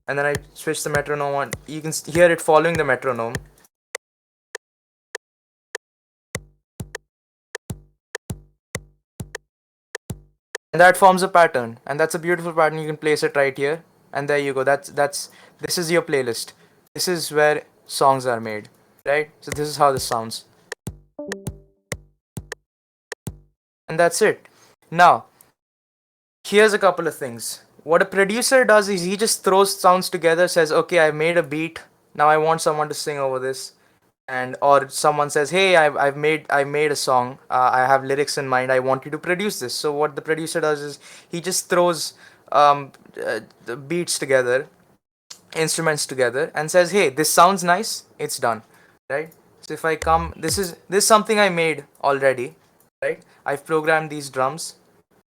And then I switch the metronome on. You can hear it following the metronome. And that forms a pattern, and that's a beautiful pattern. You can place it right here, and there you go. This is your playlist. This is where songs are made, right? So this is how this sounds, and that's it. Now, here's a couple of things. What a producer does is he just throws sounds together, says, okay, I made a beat, now I want someone to sing over this. And or someone says, hey, I've made a song, I have lyrics in mind, I want you to produce this. So what the producer does is he just throws the beats together, instruments together, and says, hey, this sounds nice, it's done, right? So if I come, this is something I made already, right? I've programmed these drums,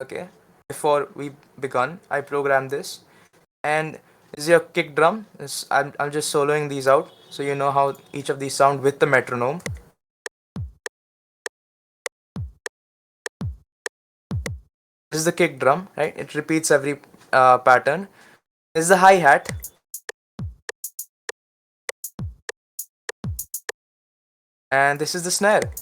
okay? Before we begun, I programmed this, and this is your kick drum. I'm just soloing these out so you know how each of these sound with the metronome. This is the kick drum, right? It repeats every pattern. This is the hi-hat. And this is the snare.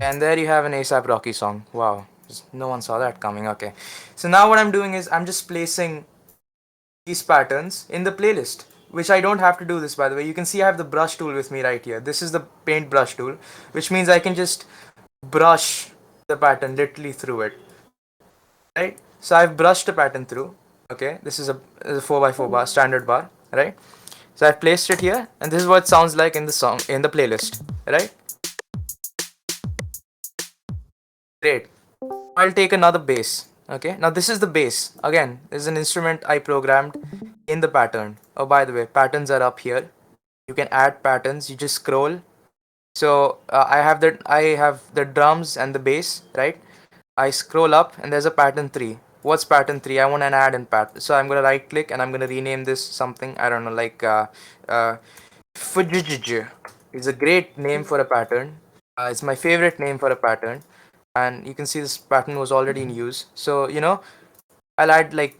And there you have an ASAP Rocky song. Wow, no one saw that coming. Okay, so now what I'm doing is I'm just placing these patterns in the playlist, which I don't have to do this, by the way. You can see I have the brush tool with me right here. This is the paint brush tool, which means I can just brush the pattern literally through it, right? So I've brushed the pattern through. Okay, this is a 4x4 bar, standard bar, right? So I've placed it here, and this is what it sounds like in the song, in the playlist, right? Great. I'll take another bass. Okay, now this is the bass. Again, this is an instrument I programmed in the pattern. Oh, by the way, patterns are up here. You can add patterns. You just scroll. So I have the drums and the bass, right? I scroll up and there's a pattern 3. What's pattern 3? I want an add in pattern. So I'm gonna right click and I'm gonna rename this something, I don't know, like Fujijiju. It's a great name for a pattern. It's my favorite name for a pattern, and you can see this pattern was already in use. So I'll add like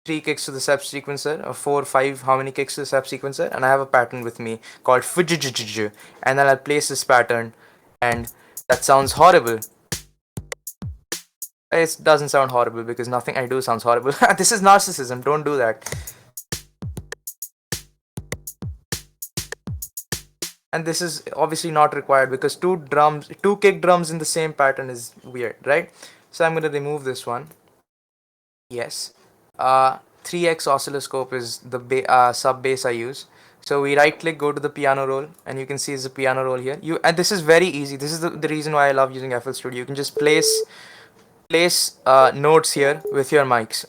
3 kicks to the step sequencer, or 4, 5, how many kicks to the step sequencer, and I have a pattern with me called Fujijiju, and then I'll place this pattern, and that sounds horrible. It doesn't sound horrible because nothing I do sounds horrible. This is narcissism, don't do that. and this is obviously not required because two kick drums in the same pattern is weird, right? So I'm going to remove this one. Yes. 3x oscilloscope is the sub bass I use. So we right click, go to the piano roll, and you can see it's a piano roll here. And this is very easy. This is the reason why I love using FL Studio. You can just place notes here with your mouse,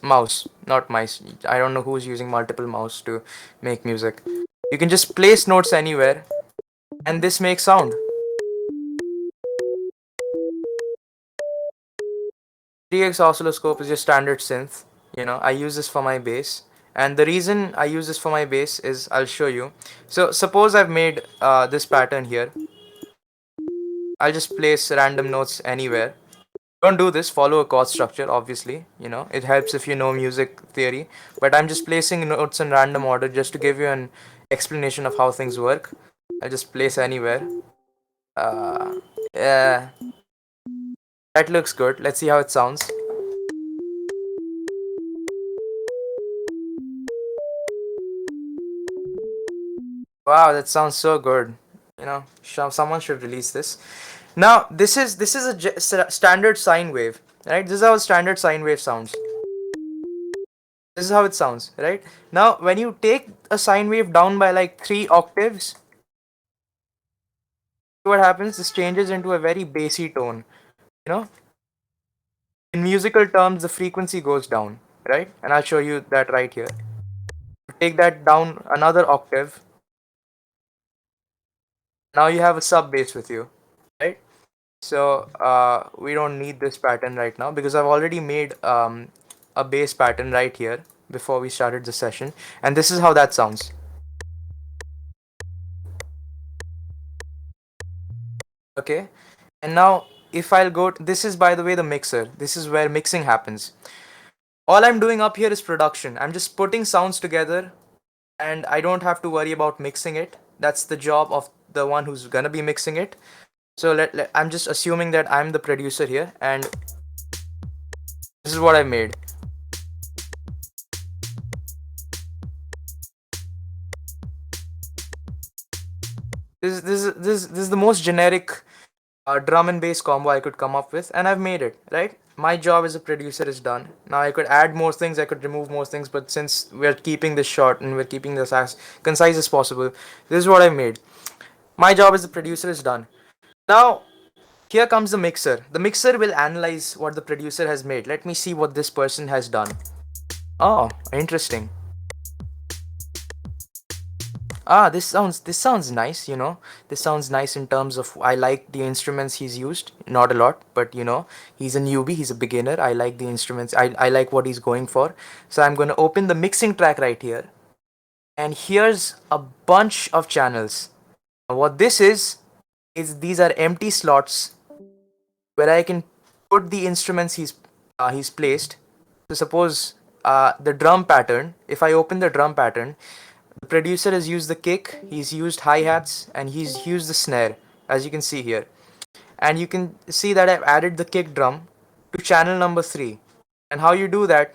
not mice. I don't know who's using multiple mouse to make music. You can just place notes anywhere, and this makes sound. 3x oscilloscope is your standard synth. I use this for my bass, and the reason I use this for my bass is I'll show you. So suppose I've made this pattern here. I'll just place random notes anywhere. Don't do this, follow a chord structure, obviously. It helps if you know music theory, but I'm just placing notes in random order just to give you an explanation of how things work. I'll just place anywhere. Yeah, that looks good. Let's see how it sounds. Wow, that sounds so good. Someone should release this. Now, this is a standard sine wave, right? This is how a standard sine wave sounds. This is how it sounds, right? Now, when you take a sine wave down by like 3 octaves, what happens? This changes into a very bassy tone. In musical terms, the frequency goes down, right? And I'll show you that right here. Take that down another octave. Now you have a sub bass with you, right? So we don't need this pattern right now because I've already made a bass pattern right here before we started the session, and this is how that sounds. Okay, and now if I'll go, this is, by the way, the mixer. This is where mixing happens. All I'm doing up here is production. I'm just putting sounds together, and I don't have to worry about mixing it. That's the job of the one who's gonna be mixing it. So I'm just assuming that I'm the producer here, and this is what I made. This is the most generic drum and bass combo I could come up with, and I've made it, right? My job as a producer is done. Now I could add more things, I could remove more things, but since we're keeping this short and we're keeping this as concise as possible, this is what I made. My job as a producer is done. Now, here comes the mixer. The mixer will analyze what the producer has made. Let me see what this person has done. Oh, interesting. This sounds nice. This sounds nice in terms of I like the instruments he's used. Not a lot, but he's a newbie, he's a beginner. I like the instruments. I like what he's going for. So I'm going to open the mixing track right here, and here's a bunch of channels. What this is these are empty slots where I can put the instruments he's placed. So suppose the drum pattern. If I open the drum pattern, the producer has used the kick, he's used hi-hats, and he's used the snare, as you can see here. And you can see that I've added the kick drum to channel number 3. And how you do that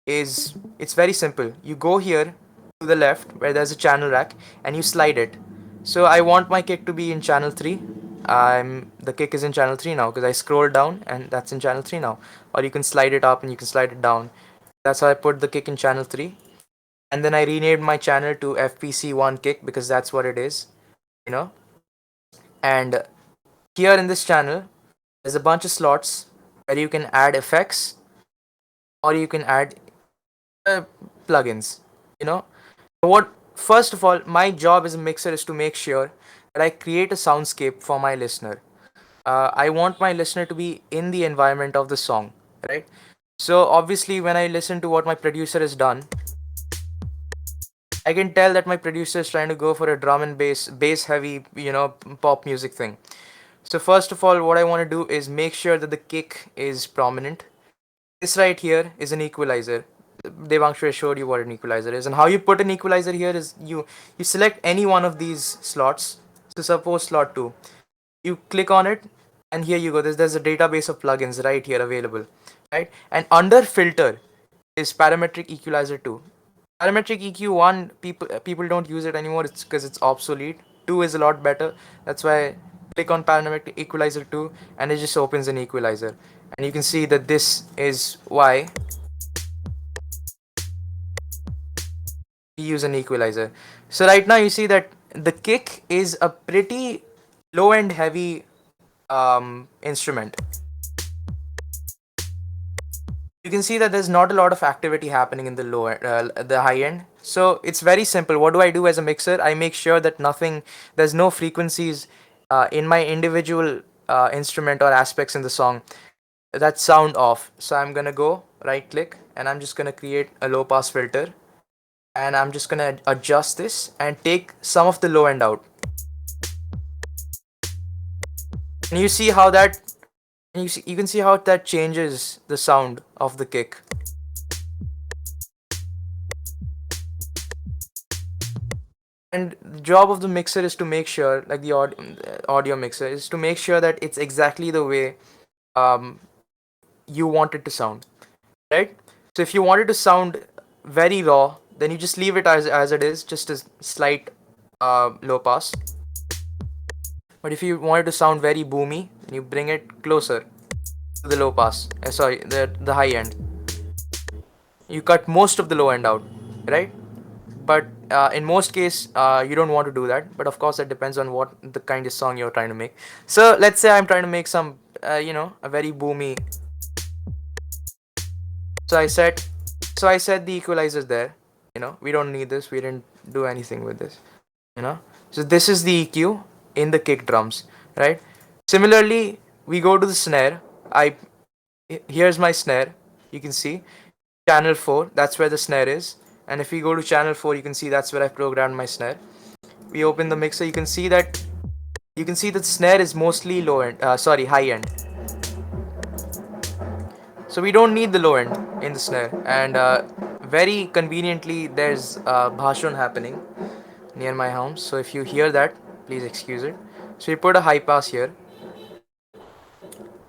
is, it's very simple. You go here to the left where there's a channel rack and you slide it. So I want my kick to be in channel 3. The kick is in channel 3 now because I scrolled down and that's in channel 3 now. Or you can slide it up and you can slide it down. That's how I put the kick in channel 3. And then I renamed my channel to FPC1 kick because that's what it is, And here in this channel, there's a bunch of slots where you can add effects or you can add plugins, First of all, my job as a mixer is to make sure that I create a soundscape for my listener. I want my listener to be in the environment of the song, right? So obviously when I listen to what my producer has done, I can tell that my producer is trying to go for a drum and bass heavy, pop music thing. So first of all, what I want to do is make sure that the kick is prominent. This right here is an equalizer. Debangshu showed you what an equalizer is, and how you put an equalizer here is you select any one of these slots. So suppose slot 2, you click on it, and here you go. There's a database of plugins right here available, right? And under filter is parametric equalizer 2. Parametric EQ1, people don't use it anymore. It's because it's obsolete. 2 is a lot better. That's why I click on Panoramic Equalizer 2 and it just opens an equalizer. And you can see that this is why we use an equalizer. So right now you see that the kick is a pretty low end heavy instrument. You can see that there's not a lot of activity happening in the low the high end. So it's very simple. What do I do as a mixer? I make sure that there's no frequencies in my individual instrument or aspects in the song that sound off. So I'm gonna go right click and I'm just gonna create a low pass filter, and I'm just gonna adjust this and take some of the low end out. And you see how that you can see how that changes the sound of the kick. And the job of the mixer is to make sure, like the audio mixer, is to make sure that it's exactly the way you want it to sound, right? So if you want it to sound very raw, then you just leave it as it is, just a slight low pass. But if you want it to sound very boomy, then you bring it closer to the low pass. Sorry, the high end. You cut most of the low end out, right? But in most case, you don't want to do that. But of course, it depends on what the kind of song you're trying to make. So let's say I'm trying to make some, a very boomy. So I set the equalizers there. We don't need this. We didn't do anything with this. So this is the EQ in the kick drums, right? Similarly, we go to the snare. Here's my snare. You can see channel 4. That's where the snare is. And if we go to channel 4, you can see that's where I've programmed my snare. We open the mixer. You can see that snare is mostly high end. So we don't need the low end in the snare. And very conveniently, there's bhashon happening near my home. So if you hear that, please excuse it. So we put a high pass here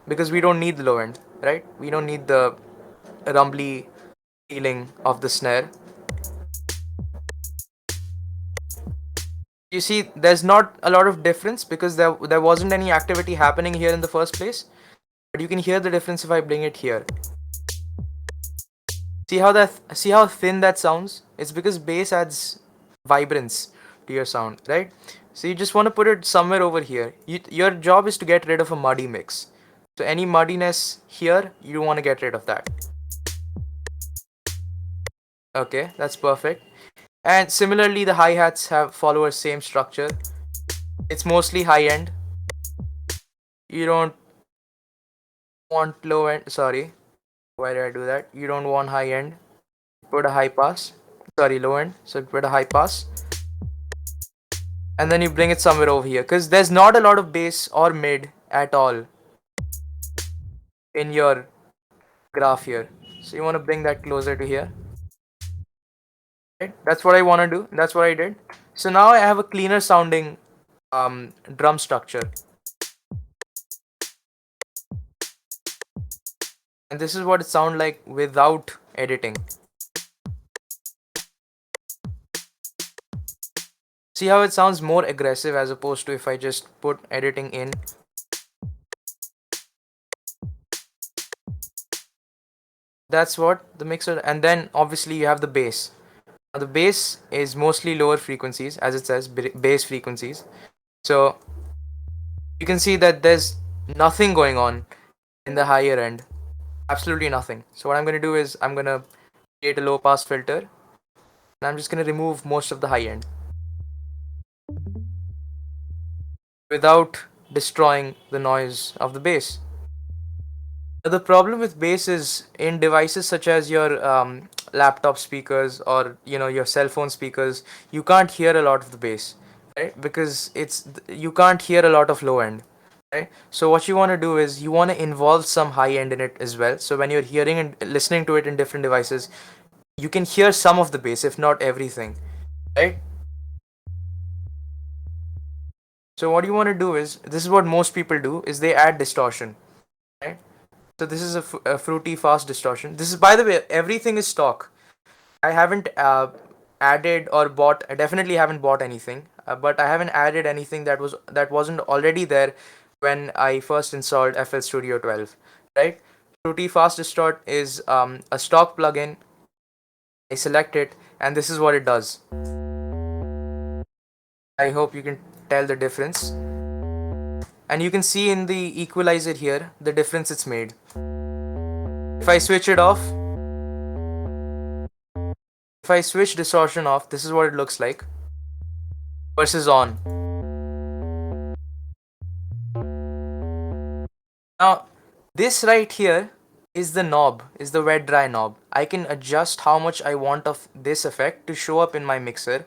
because we don't need the low end, right? We don't need the rumbly feeling of the snare. You see, there's not a lot of difference because there wasn't any activity happening here in the first place. But you can hear the difference if I bring it here. See how thin that sounds? It's because bass adds vibrance to your sound, right? So you just want to put it somewhere over here. Your job is to get rid of a muddy mix. So any muddiness here, you want to get rid of that. Okay, that's perfect. And similarly, the hi-hats follow a same structure. It's mostly high end. You don't want low end. Sorry, why did I do that? You don't want high end. Put a high pass. Sorry, low end. So put a high pass. And then you bring it somewhere over here because there's not a lot of bass or mid at all in your graph here. So you want to bring that closer to here. Right? That's what I want to do. That's what I did. So now I have a cleaner sounding drum structure. And this is what it sounds like without editing. See how it sounds more aggressive as opposed to if I just put editing in. That's what the mixer, and then obviously you have the bass. Now the bass is mostly lower frequencies, as it says, bass frequencies. So you can see that there's nothing going on in the higher end. Absolutely nothing. So what I'm going to do is I'm going to create a low pass filter and I'm just going to remove most of the high end without destroying the noise of the bass. The problem with bass is in devices such as your laptop speakers or your cell phone speakers, you can't hear a lot of the bass, right? Because you can't hear a lot of low end. Right? So what you want to do is you want to involve some high end in it as well. So when you're hearing and listening to it in different devices, you can hear some of the bass, if not everything, right? So what you want to do is, this is what most people do, is they add distortion, right? So this is a fruity fast distortion. This is, by the way, everything is stock. I haven't added or bought. I definitely haven't bought anything, but I haven't added anything that wasn't already there when I first installed FL Studio 12. Right? Fruity Fast Distort is a stock plugin. I select it, and this is what it does. I hope you can tell the difference. And you can see in the equalizer here the difference it's made. If I switch it off, if I switch distortion off, this is what it looks like versus on. Now, this right here is the knob, is the wet dry knob. I can adjust how much I want of this effect to show up in my mixer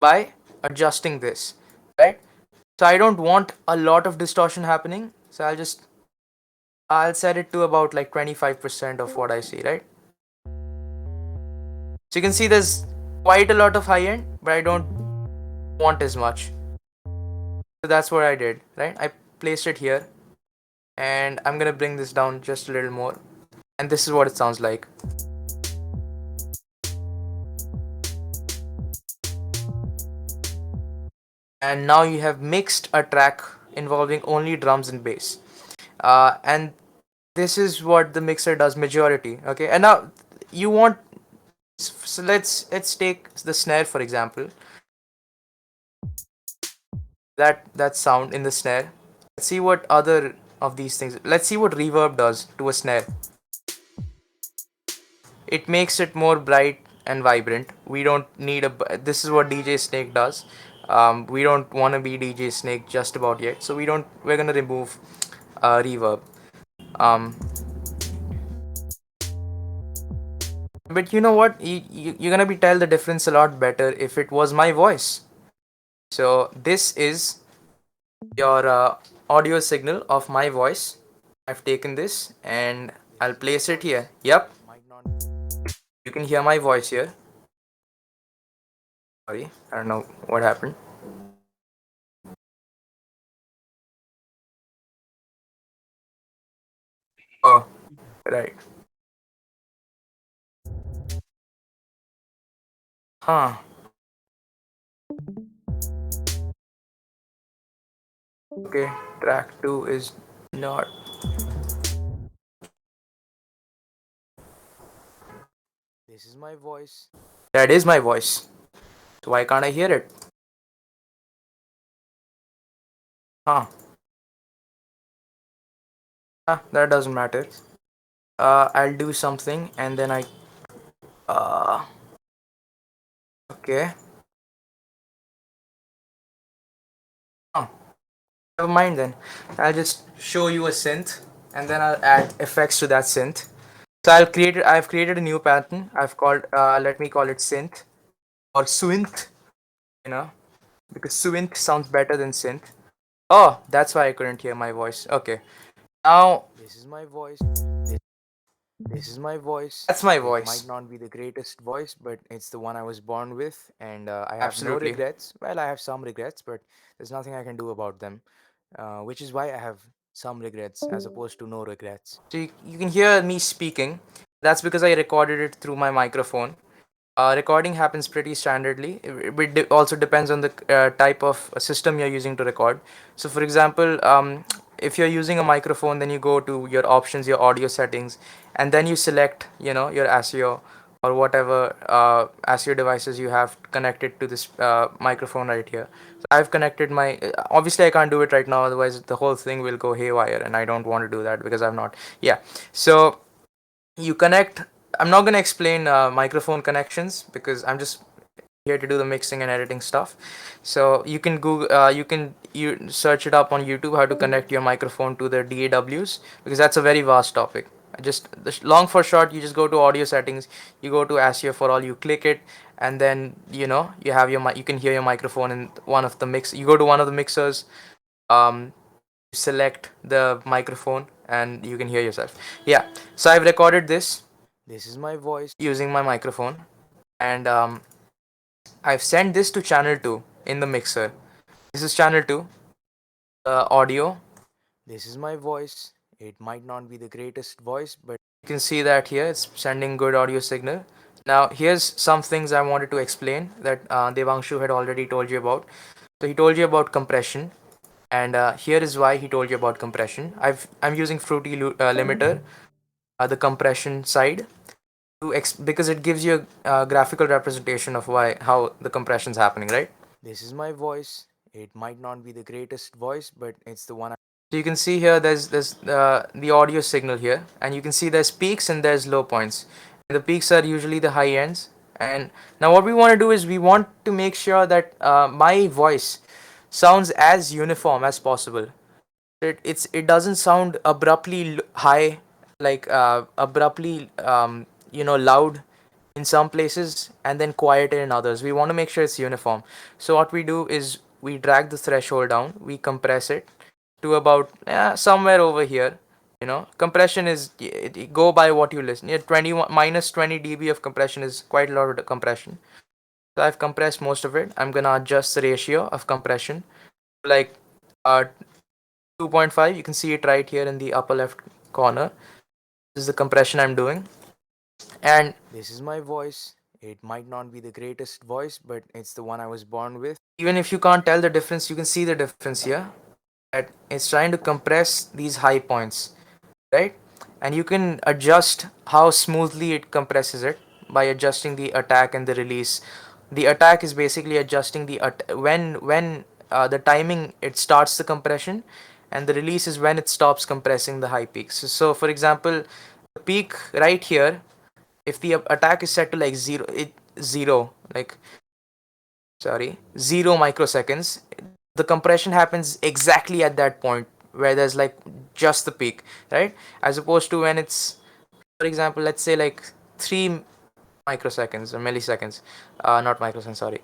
by adjusting this, right? So I don't want a lot of distortion happening, so I'll set it to about like 25% of what I see, right? So you can see there's quite a lot of high end, but I don't want as much. So that's what I did, right? I placed it here, and I'm gonna bring this down just a little more, and this is what it sounds like. And now you have mixed a track involving only drums and bass, and this is what the mixer does majority. Okay, and now you want, so let's take the snare for example. That sound in the snare. Let's see what other of these things. Let's see what reverb does to a snare. It makes it more bright and vibrant. We don't need a. This is what DJ Snake does. We don't want to be DJ Snake just about yet, so we're gonna remove reverb. But you know what? You're gonna be tell the difference a lot better if it was my voice. So this is your audio signal of my voice. I've taken this and I'll place it here. Yep. You can hear my voice here. Sorry, I don't know what happened. Oh, right. Huh. Okay, track 2 is not. This is my voice. That is my voice. So why can't I hear it? Huh. That doesn't matter. I'll do something and then okay. Oh, never mind then. I'll just show you a synth and then I'll add effects to that synth. So I've created a new pattern. I've called let me call it synth or swinth, you know, because swinth sounds better than synth. Oh, that's why I couldn't hear my voice. Okay. Now this is my voice. This is my voice. That's my voice. It might not be the greatest voice, but it's the one I was born with, and I have no regrets. Well, I have some regrets, but there's nothing I can do about them, which is why I have some regrets as opposed to no regrets. So you can hear me speaking. That's because I recorded it through my microphone. Recording happens pretty standardly. It also depends on the type of system you're using to record. So for example, if you're using a microphone, then you go to your options, your audio settings, and then you select, your ASIO or whatever ASIO devices you have connected to this microphone right here. So I've connected my, obviously I can't do it right now, otherwise the whole thing will go haywire, and I don't want to do that because I'm not, yeah. So you connect. I'm not going to explain microphone connections because I'm just here to do the mixing and editing stuff. So you can Google, you search it up on YouTube how to connect your microphone to the DAWs, because that's a very vast topic. Just long for short, you just go to audio settings, you go to ASIO for all, you click it, and then you have you can hear your microphone in one of the mix. You go to one of the mixers, select the microphone, and you can hear yourself. Yeah, so I've recorded this. This is my voice using my microphone, and I've sent this to channel 2 in the mixer. This is channel 2 audio. This is my voice. It might not be the greatest voice, but you can see that here it's sending good audio signal. Now here's some things I wanted to explain that Debangshu had already told you about. So he told you about compression, and here is why he told you about compression. I'm using Fruity Limiter, the compression side, because it gives you a graphical representation of how the compression is happening, right? This is my voice. It might not be the greatest voice, but it's the one. So you can see here there's the audio signal here, and you can see there's peaks and there's low points. And the peaks are usually the high ends. And now what we want to do is we want to make sure that my voice sounds as uniform as possible. It doesn't sound abruptly high, like abruptly loud in some places and then quieter in others. We want to make sure it's uniform. So what we do is we drag the threshold down, we compress it to about somewhere over here. Compression is go by what you listen. 21 minus 20 dB of compression is quite a lot of compression. So I've compressed most of it. I'm gonna adjust the ratio of compression like uh, 2.5. You can see it right here in the upper left corner. This is the compression I'm doing, and this is my voice. It might not be the greatest voice, but it's the one I was born with. Even if you can't tell the difference, you can see the difference here, that it's trying to compress these high points, right? And you can adjust how smoothly it compresses it by adjusting the attack and the release. The attack is basically adjusting when the timing it starts the compression, and the release is when it stops compressing the high peaks. So for example, the peak right here, if the attack is set to like zero microseconds, the compression happens exactly at that point where there's like just the peak, right? As opposed to when it's, for example, let's say like 3 microseconds or milliseconds, not microseconds, sorry.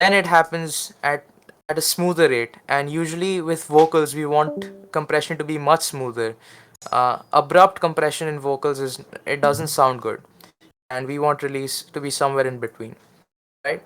Then it happens at a smoother rate, and usually with vocals we want compression to be much smoother. Abrupt compression in vocals it doesn't sound good, and we want release to be somewhere in between, right?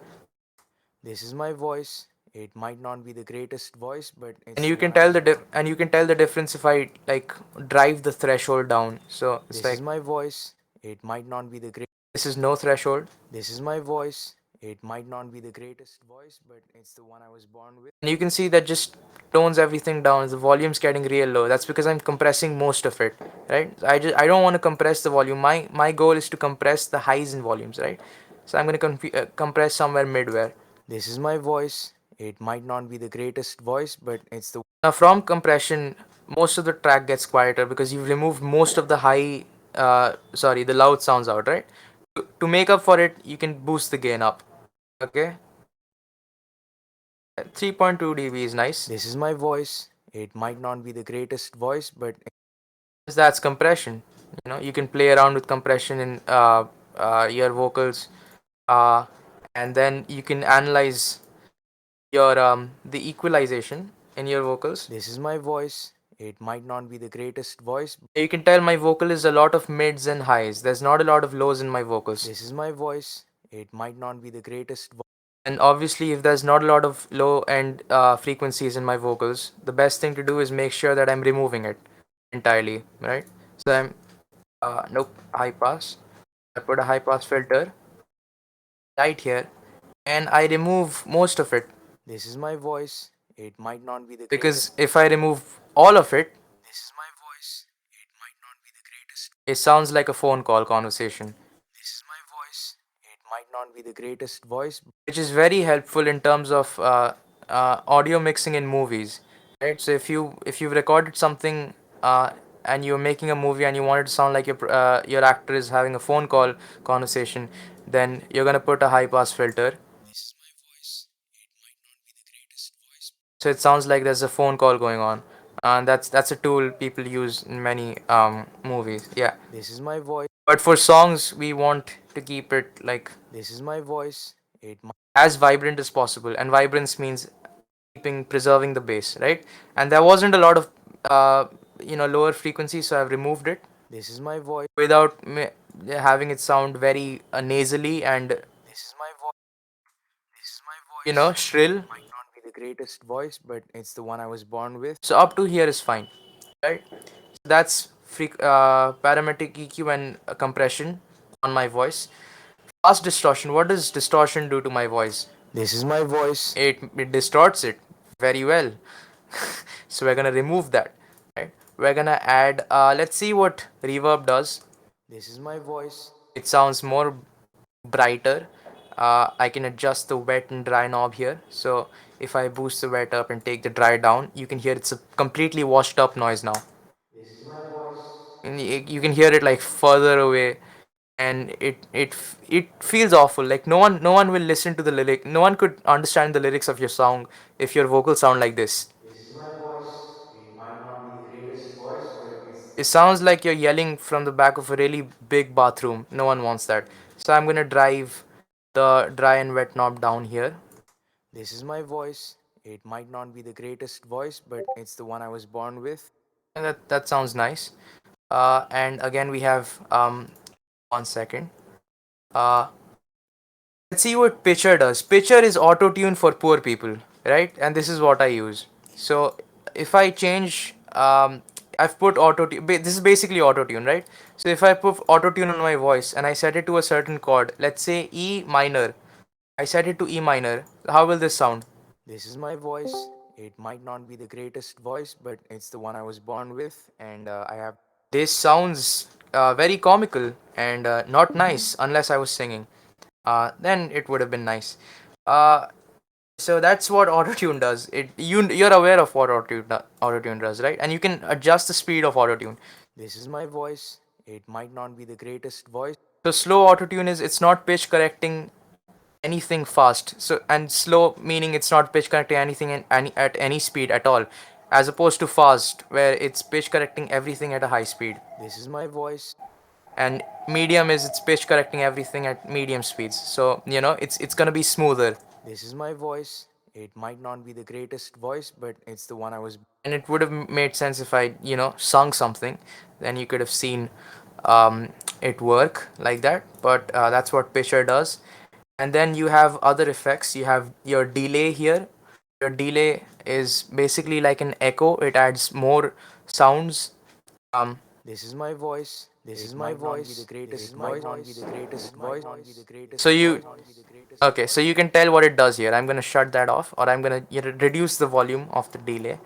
This is my voice. It might not be the greatest voice, but it's, and you can tell the difference if I like drive the threshold down. So it's this is my voice. It might not be the great. This is no threshold. This is my voice. It might not be the greatest voice, but it's the one I was born with. And you can see that just tones everything down. The volume's getting real low. That's because I'm compressing most of it, right? I don't want to compress the volume. My goal is to compress the highs in volumes, right? So I'm going to compress somewhere midwhere. This is my voice. It might not be the greatest voice, but it's the. Now from compression, most of the track gets quieter because you've removed most of the the loud sounds out, right? To make up for it, you can boost the gain up. Okay. 3.2 dB is nice. This is my voice. It might not be the greatest voice, but that's compression. You can play around with compression in your vocals, uh, and then you can analyze your the equalization in your vocals. This is my voice. It might not be the greatest voice. You can tell my vocal is a lot of mids and highs. There's not a lot of lows in my vocals. This is my voice. It might not be the greatest voice. And obviously, if there's not a lot of low end frequencies in my vocals, the best thing to do is make sure that I'm removing it entirely, right? So I'm nope, high pass. I put a high pass filter right here, and I remove most of it. This is my voice. It might not be the because if I remove all of it, this is my voice. It might not be the greatest. It sounds like a phone call conversation. This is my voice. It might not be the greatest voice, which is very helpful in terms of audio mixing in movies, right? So if you've recorded something and you're making a movie and you want it to sound like your actor is having a phone call conversation, then you're gonna put a high pass filter. This is my voice. It might not be the greatest voice, so it sounds like there's a phone call going on, and that's a tool people use in many movies. Yeah, this is my voice. But for songs, we want to keep it like this is my voice. It as vibrant as possible, and vibrance means preserving the bass, right? And there wasn't a lot of lower frequency, so I've removed it. This is my voice without having it sound very nasally, and this is my voice. This is my voice. Shrill. Might not be the greatest voice, but it's the one I was born with. So up to here is fine, right? So that's parametric EQ and compression on my voice. Fast distortion. What does distortion do to my voice? This is my voice. It distorts it very well. So we're gonna remove that. Right. We're gonna add. Let's see what reverb does. This is my voice. It sounds more brighter. I can adjust the wet and dry knob here. So if I boost the wet up and take the dry down, you can hear it's a completely washed up noise now. This is my voice. And you can hear it like further away, and it feels awful. Like no one will listen to the lyric. No one could understand the lyrics of your song if your vocals sound like this. This is my voice. It might not be the greatest voice, but it sounds like you're yelling from the back of a really big bathroom. No one wants that. So I'm gonna drive the dry and wet knob down here. This is my voice. It might not be the greatest voice, but it's the one I was born with. And that sounds nice. And again we have 1 second. Uh, let's see what Pitcher does. Pitcher is auto-tune for poor people, right? And this is what I use. So if I change, I've put auto-tune. This is basically auto-tune, right? So if I put auto-tune on my voice and I set it to a certain chord, let's say E minor. I set it to E minor. How will this sound? This is my voice. It might not be the greatest voice, but it's the one I was born with, and I have. This sounds very comical and not nice unless I was singing. Then it would have been nice. Uh, so that's what autotune does. You're aware of what autotune does, right? And you can adjust the speed of autotune. This is my voice. It might not be the greatest voice. So slow autotune is it's not pitch correcting anything fast. So and slow meaning it's not pitch correcting anything at any speed at all, as opposed to fast where it's pitch correcting everything at a high speed. This is my voice. And medium is it's pitch correcting everything at medium speeds. So it's gonna be smoother. This is my voice. It might not be the greatest voice, but it's the one I was. And it would have made sense if I sung something, then you could have seen it work like that. But that's what pitcher does. And then you have other effects. You have your delay here. Your delay is basically like an echo. It adds more sounds. This is my voice. This is my voice. The greatest voice. The greatest voice. So you can tell what it does here. I'm gonna shut that off, or I'm gonna reduce the volume of the delay.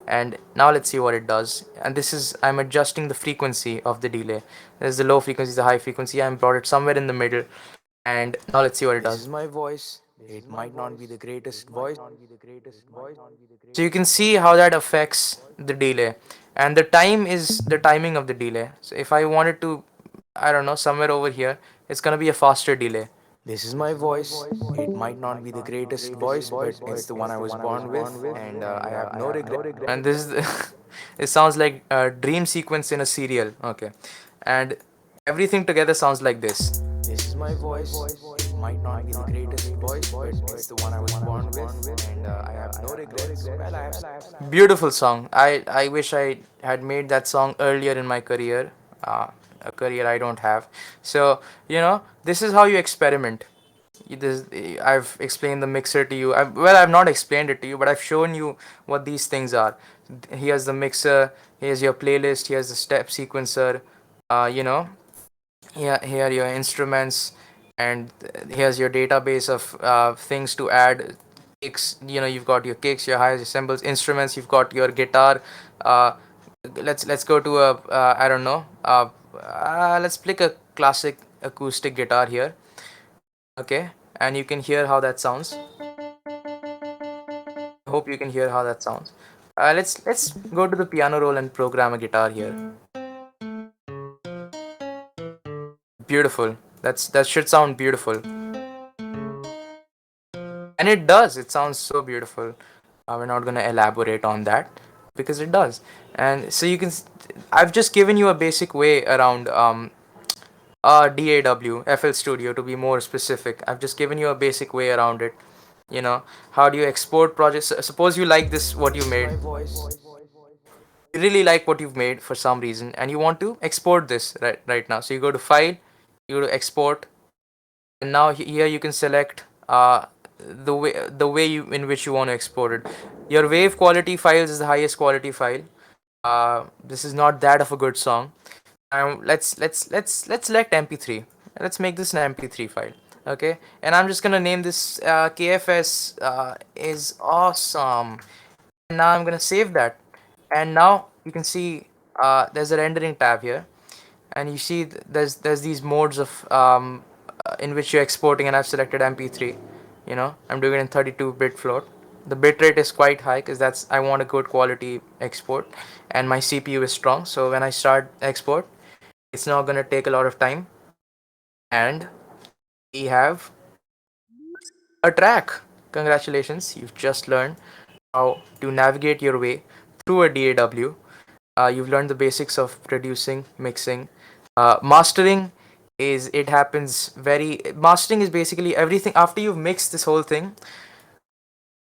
And now let's see what it does. And this is I'm adjusting the frequency of the delay. There's the low frequency, the high frequency. I'm brought it somewhere in the middle. And now let's see what it does. This is my voice. It might not be the greatest voice. So you can see how that affects the delay. And the time is the timing of the delay. So if I wanted to, I don't know, somewhere over here, it's gonna be a faster delay. This is my voice. It might not be the greatest voice, but it's the one I was born with, and I have no regret. And this is it sounds like a dream sequence in a serial. Okay, and everything together sounds like this. This is my voice. It might not be the greatest voice, but it's the one I was born with, and I have no regrets. Well, I have. Beautiful song. I wish I had made that song earlier in my career. A career I don't have. So this is how you experiment. I've explained the mixer to you. I've not explained it to you, but I've shown you what these things are. Here's the mixer. Here's your playlist. Here's the step sequencer. Here are your instruments, and here's your database of things to add. Kicks, you've got your kicks, your highs, your cymbals, instruments. You've got your guitar. Let's go to a I don't know. Let's pick a classic acoustic guitar here. Okay, and you can hear how that sounds. I hope you can hear how that sounds. Let's go to the piano roll and program a guitar here. Beautiful. That should sound beautiful. And it does. It sounds so beautiful. We're not gonna elaborate on that because it does. And so I've just given you a basic way around DAW, FL Studio to be more specific. I've just given you a basic way around it. How do you export projects? Suppose you like this, what you made. You really like what you've made for some reason, and you want to export this right now. So you go to File, you go to Export, and now here you can select the way in which you want to export it. Your wave quality files is the highest quality file. This is not that of a good song. Let's select MP3. Let's make this an MP3 file. Okay, and I'm just gonna name this KFS is awesome. And now I'm gonna save that, and now you can see there's a rendering tab here, and you see there's these modes of in which you're exporting, and I've selected MP3. You know, I'm doing it in 32-bit float. The bitrate is quite high because that's I want a good quality export, and my CPU is strong. So when I start export, it's not gonna take a lot of time, and we have a track. Congratulations, you've just learned how to navigate your way through a DAW. You've learned the basics of producing, mixing, mastering. Is it happens very mastering is basically everything after you've mixed this whole thing.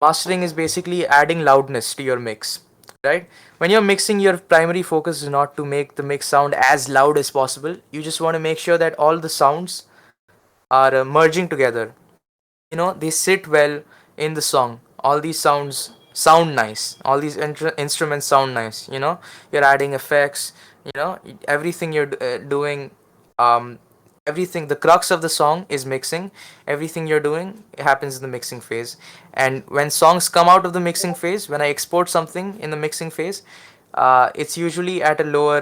Mastering is basically adding loudness to your mix, right? When you're mixing, your primary focus is not to make the mix sound as loud as possible. You just want to make sure that all the sounds are merging together. You know, they sit well in the song. All these sounds sound nice. All these instruments sound nice. You know, you're adding effects. You know, everything you're doing. Um, everything. The crux of the song is mixing. Everything you're doing happens in the mixing phase. And when songs come out of the mixing phase, when I export something in the mixing phase, it's usually at a lower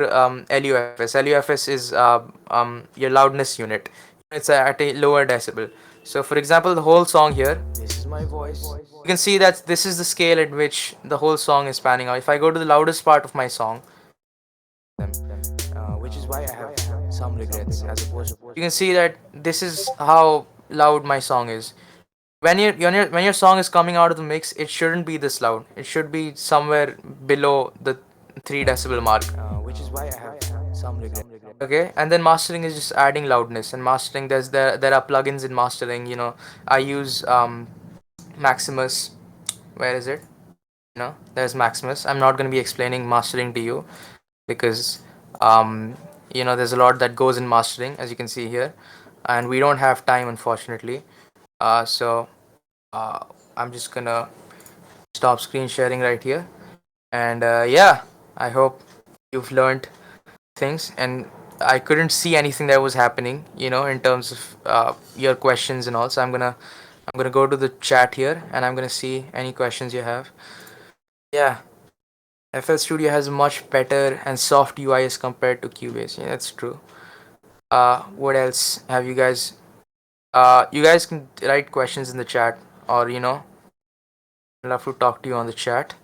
LUFS. LUFS is your loudness unit. It's at a lower decibel. So for example, the whole song here, this is my voice. You can see that this is the scale at which the whole song is panning out. If I go to the loudest part of my song, which is why I have some regrets as opposed to, you can see that this is how loud my song is. When your song is coming out of the mix, it shouldn't be this loud. It should be somewhere below the 3 decibel mark, which is why I have some regret. Okay, and then mastering is just adding loudness. And mastering, there are plugins in mastering. You know, I use Maximus. Where is it? You know, there's Maximus. I'm not going to be explaining mastering to you because you know, there's a lot that goes in mastering, as you can see here, and we don't have time, unfortunately. So I'm just gonna stop screen sharing right here, and yeah, I hope you've learned things. And I couldn't see anything that was happening, you know, in terms of your questions and all. So I'm gonna go to the chat here, and I'm gonna see any questions you have. Yeah, FL Studio has a much better and soft UI as compared to Cubase. Yeah, that's true. What else have you guys? You guys can write questions in the chat, or you know, I'd love to talk to you on the chat.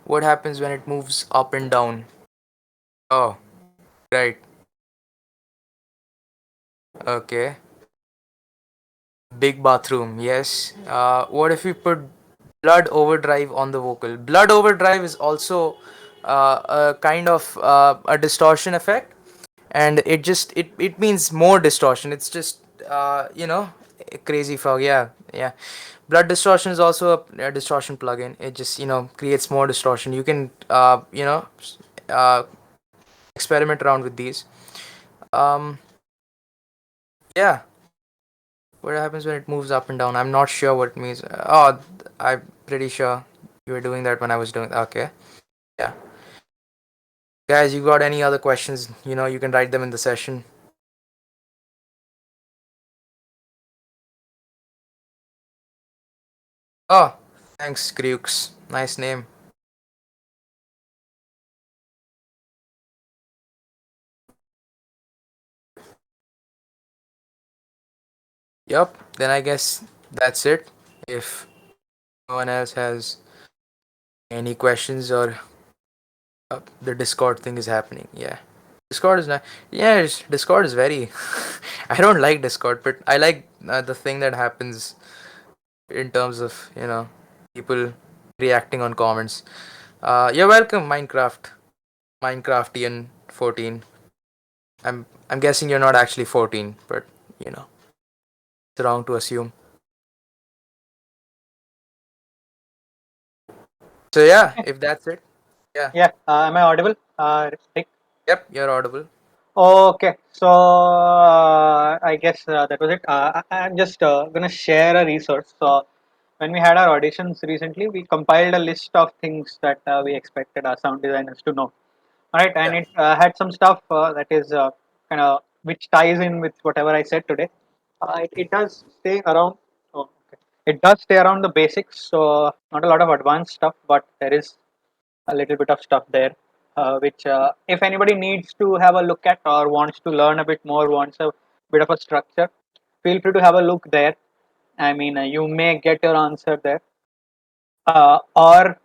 What happens when it moves up and down? Oh, right. Okay. Big bathroom. Yes. What if we put blood overdrive on the vocal? Blood overdrive is also a kind of a distortion effect, and it means more distortion. It's just you know, a crazy frog. Yeah, yeah. Blood distortion is also a distortion plugin. It just, you know, creates more distortion. You can you know, uh, experiment around with these. Um, yeah. What happens when it moves up and down? I'm not sure what it means. Oh, I'm pretty sure you were doing that when I was doing. Okay. Yeah. Guys, you got any other questions? You know, you can write them in the session. Oh, thanks, Kryux. Nice name. Yup. Then I guess that's it. If no one else has any questions, or the Discord thing is happening. Yeah. Discord is not. Yeah, Discord is very. I don't like Discord, but I like the thing that happens in terms of, you know, people reacting on comments. You're welcome, Minecraftian 14. I'm guessing you're not actually 14, but you know, it's wrong to assume. So yeah, if that's it, yeah. Yeah, am I audible? Rick? Yep, you're audible. Okay, so I guess that was it. I'm just gonna share a resource. So when we had our auditions recently, we compiled a list of things that we expected our sound designers to know. Right, and it had some stuff that is kind of which ties in with whatever I said today. It does stay around. Oh, okay. It does stay around the basics, so not a lot of advanced stuff, but there is a little bit of stuff there, which if anybody needs to have a look at or wants to learn a bit more, wants a bit of a structure, feel free to have a look there. I mean, you may get your answer there, or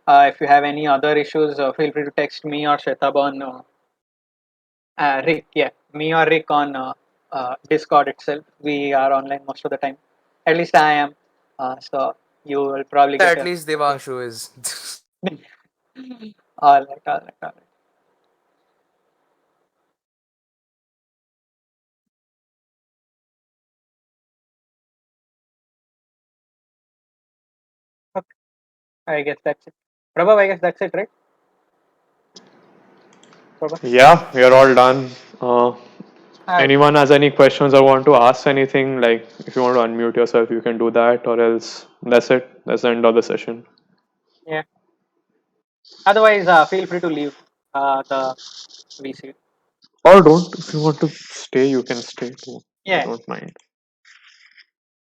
if you have any other issues, feel free to text me or Shetab on Rick. Yeah, me or Rick on Discord itself. We are online most of the time. At least I am. So you will probably get At a. least Debangshu is. All right, all right, all right. Okay, I guess that's it. Prabhav, I guess that's it, right? Prabhav? Yeah, we are all done. Alright. Anyone has any questions or want to ask anything, like if you want to unmute yourself, you can do that, or else that's it. That's the end of the session. Yeah. Otherwise, feel free to leave the VC. Or don't. If you want to stay, you can stay too. I Yeah. don't mind.